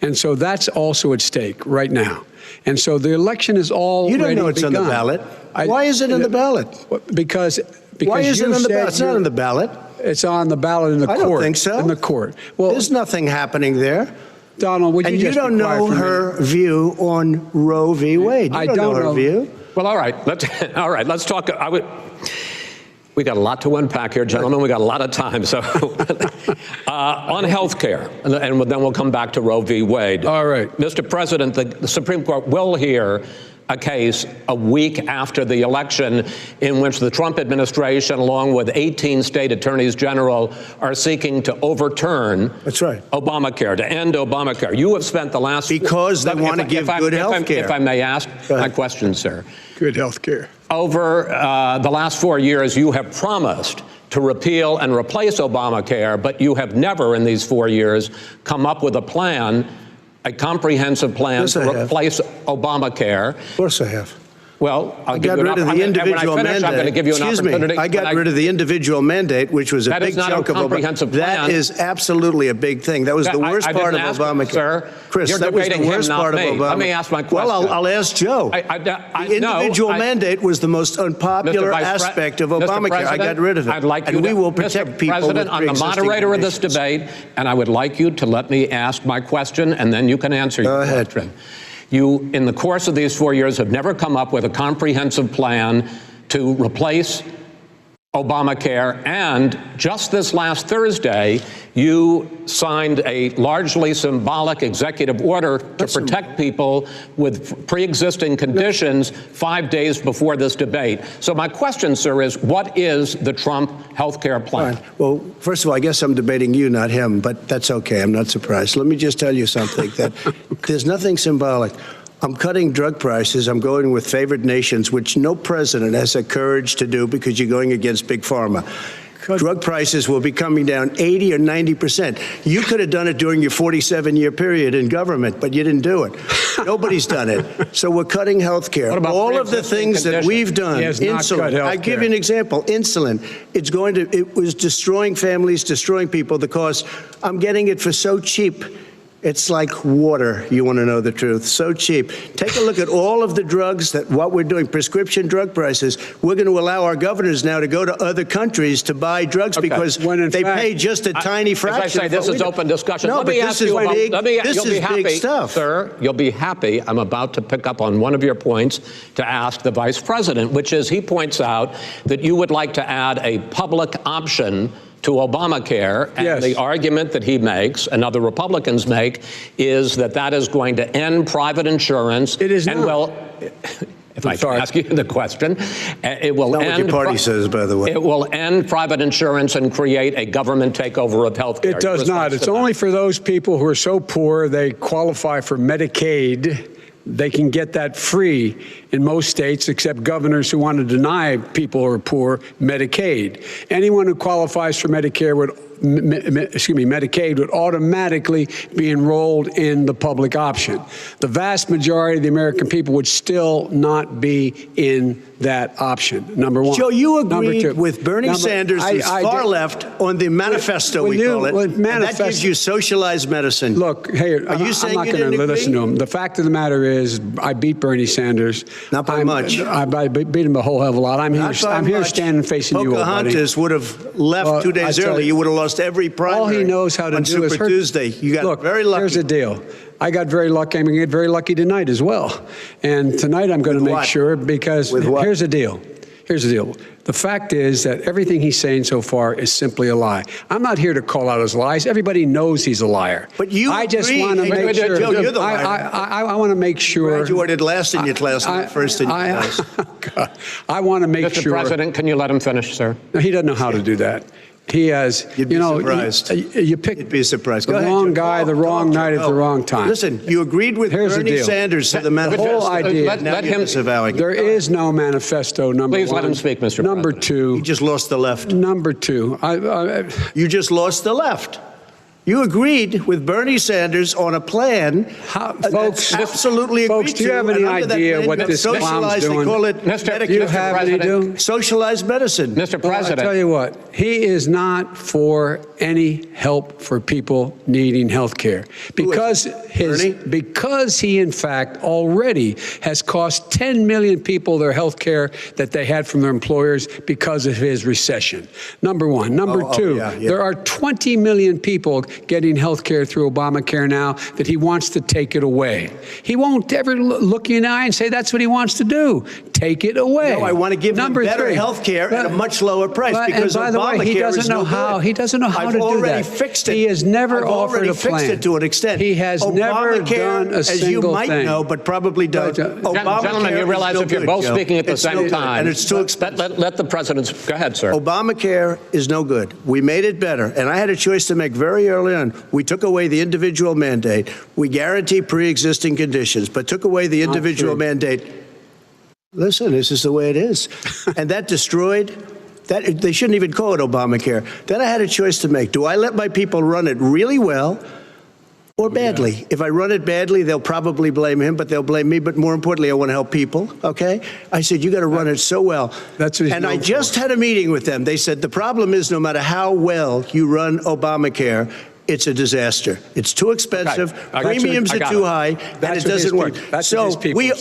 And so that's also at stake right now. And so the election is already You don't know it's begun. on the ballot. Why is it on the ballot? Because Why is it on the ballot? It's not on the ballot. It's on the ballot in the court. I don't think so. In the court. Well, there's nothing happening there. Donald, would you just don't be quiet know for a her minute? view on Roe v. Wade. I don't know her view. Well, all right. Let's talk. We got a lot to unpack here, gentlemen. We got a lot of time. So on health care, and then we'll come back to Roe v. Wade. All right. Mr. President, the Supreme Court will hear a case a week after the election in which the Trump administration, along with 18 state attorneys general, are seeking to overturn Obamacare, to end Obamacare. You have spent the last... Because they want to give good health care. If I may ask my question, sir. Good health care. Over the last 4 years, you have promised to repeal and replace Obamacare, but you have never in these 4 years come up with a plan, a comprehensive plan to replace Obamacare. Of course I have. Well, I got rid of the individual mandate. I'm going to give you an opportunity. I got rid of the individual mandate, which was a big chunk of Obamacare. That is absolutely a big thing. That was the worst part of Obamacare. Sir, Chris, that was the worst part of Obamacare. Let me ask my question. Well, I'll ask Joe. The individual mandate was the most unpopular aspect of Obamacare. I got rid of it. I'd like you and we will protect people with President, I'm the moderator of this debate, and I would like you to let me ask my question, and then you can answer your question. You, in the course of these 4 years, have never come up with a comprehensive plan to replace Obamacare, and just this last Thursday, you signed a largely symbolic executive order to protect people with pre-existing conditions 5 days before this debate. So my question, sir, is what is the Trump health care plan? Fine. Well, first of all, I guess I'm debating you, not him, but that's okay. I'm not surprised. Let me just tell you something, that there's nothing symbolic. I'm cutting drug prices. I'm going with favored nations, which no president has the courage to do because you're going against big pharma. Drug prices will be coming down 80 or 90%. You could have done it during your 47-year period in government, but you didn't do it. Nobody's done it. So we're cutting health care. All of the things that we've done, insulin. I give you an example, insulin. It was destroying families, destroying people. The cost, I'm getting it for so cheap. It's like water, you want to know the truth. So cheap. Take a look at all of the drugs what we're doing, prescription drug prices. We're going to allow our governors now to go to other countries to buy drugs because they pay just a tiny fraction. As I say, this is open discussion. No, let but me this ask is you about, big, this is big stuff. Sir, you'll be happy. I'm about to pick up on one of your points to ask the Vice President, which is he points out that you would like to add a public option to Obamacare, and the argument that he makes and other Republicans make is that that is going to end private insurance. It is and not. Well, if I can ask you the question, it will Not end. what your party says, by the way. It will end private insurance and create a government takeover of health care. It does not. It's only for those people who are so poor they qualify for Medicaid. They can get that free in most states, except governors who want to deny people who are poor Medicaid. Anyone who qualifies for Medicare Medicaid would automatically be enrolled in the public option. The vast majority of the American people would still not be in that option, number one. Joe, you agreed with Bernie Sanders, who's far left, on the manifesto, we call it. And that gives you socialized medicine. Look, hey, Are you saying I'm not you going to didn't listen agree? to him. The fact of the matter is, I beat Bernie Sanders. Not by much. I beat him a whole hell of a lot. I'm here standing facing you, old buddy. Pocahontas would have left 2 days early. You would have lost every primary. All he knows how to on do Super is hurt. Tuesday. You got very lucky. Here's the deal. I got very lucky. I'm going to get very lucky tonight as well. And tonight I'm going to make sure, because here's the deal. Here's the deal. The fact is that everything he's saying so far is simply a lie. I'm not here to call out his lies. Everybody knows he's a liar. But you I just agree. want to make sure. Joe, you're the liar. I want to make sure. Graduated last in your class, not first in your class. I want to make sure. Mr. President, can you let him finish, sir? No, he doesn't know how to do that. He has, You'd be surprised. You pick You'd be surprised. the wrong guy, the wrong night at the wrong time. Listen, you agreed with Bernie Sanders to the manifesto. The whole idea. Let him disavowing. There is no manifesto, number one. Please let him speak, Mr. Number President. two. You just lost the left. Number two. You just lost the left. You agreed with Bernie Sanders on a plan. Folks, absolutely agreed folks, do you have any idea what this clown's doing? They call it Do you have any idea? socialized medicine. Mr. President. I'll tell you what, he is not for any help for people needing health care because he in fact already has cost 10 million people their health care that they had from their employers because of his recession. Number one. Number two, there are 20 million people getting health care through Obamacare now that he wants to take it away. He won't ever look you in the eye and say that's what he wants to do. Take it away. No, I want to give them better health care at a much lower price because by the way, he doesn't know how. He doesn't know how to do that. I've already fixed it. He has never offered a plan. Fixed it to an extent. He has never done a single thing. As you might know, but probably don't. Gentlemen, you realize if you're both speaking at the same time, and it's too expensive. Let the president go ahead, sir. Obamacare is no good. We made it better, and I had a choice to make very early on. We took away the individual mandate. We guarantee pre-existing conditions, but took away the individual mandate. Listen, this is the way it is. And that destroyed, they shouldn't even call it Obamacare. Then I had a choice to make. Do I let my people run it really well or badly? Yeah. If I run it badly, they'll probably blame him, but they'll blame me. But more importantly, I want to help people, okay? I said, you got to run it so well. That's what he's And I just had a meeting with them. They said, the problem is no matter how well you run Obamacare, it's a disaster. It's too expensive. Premiums are too high, and it doesn't work. So we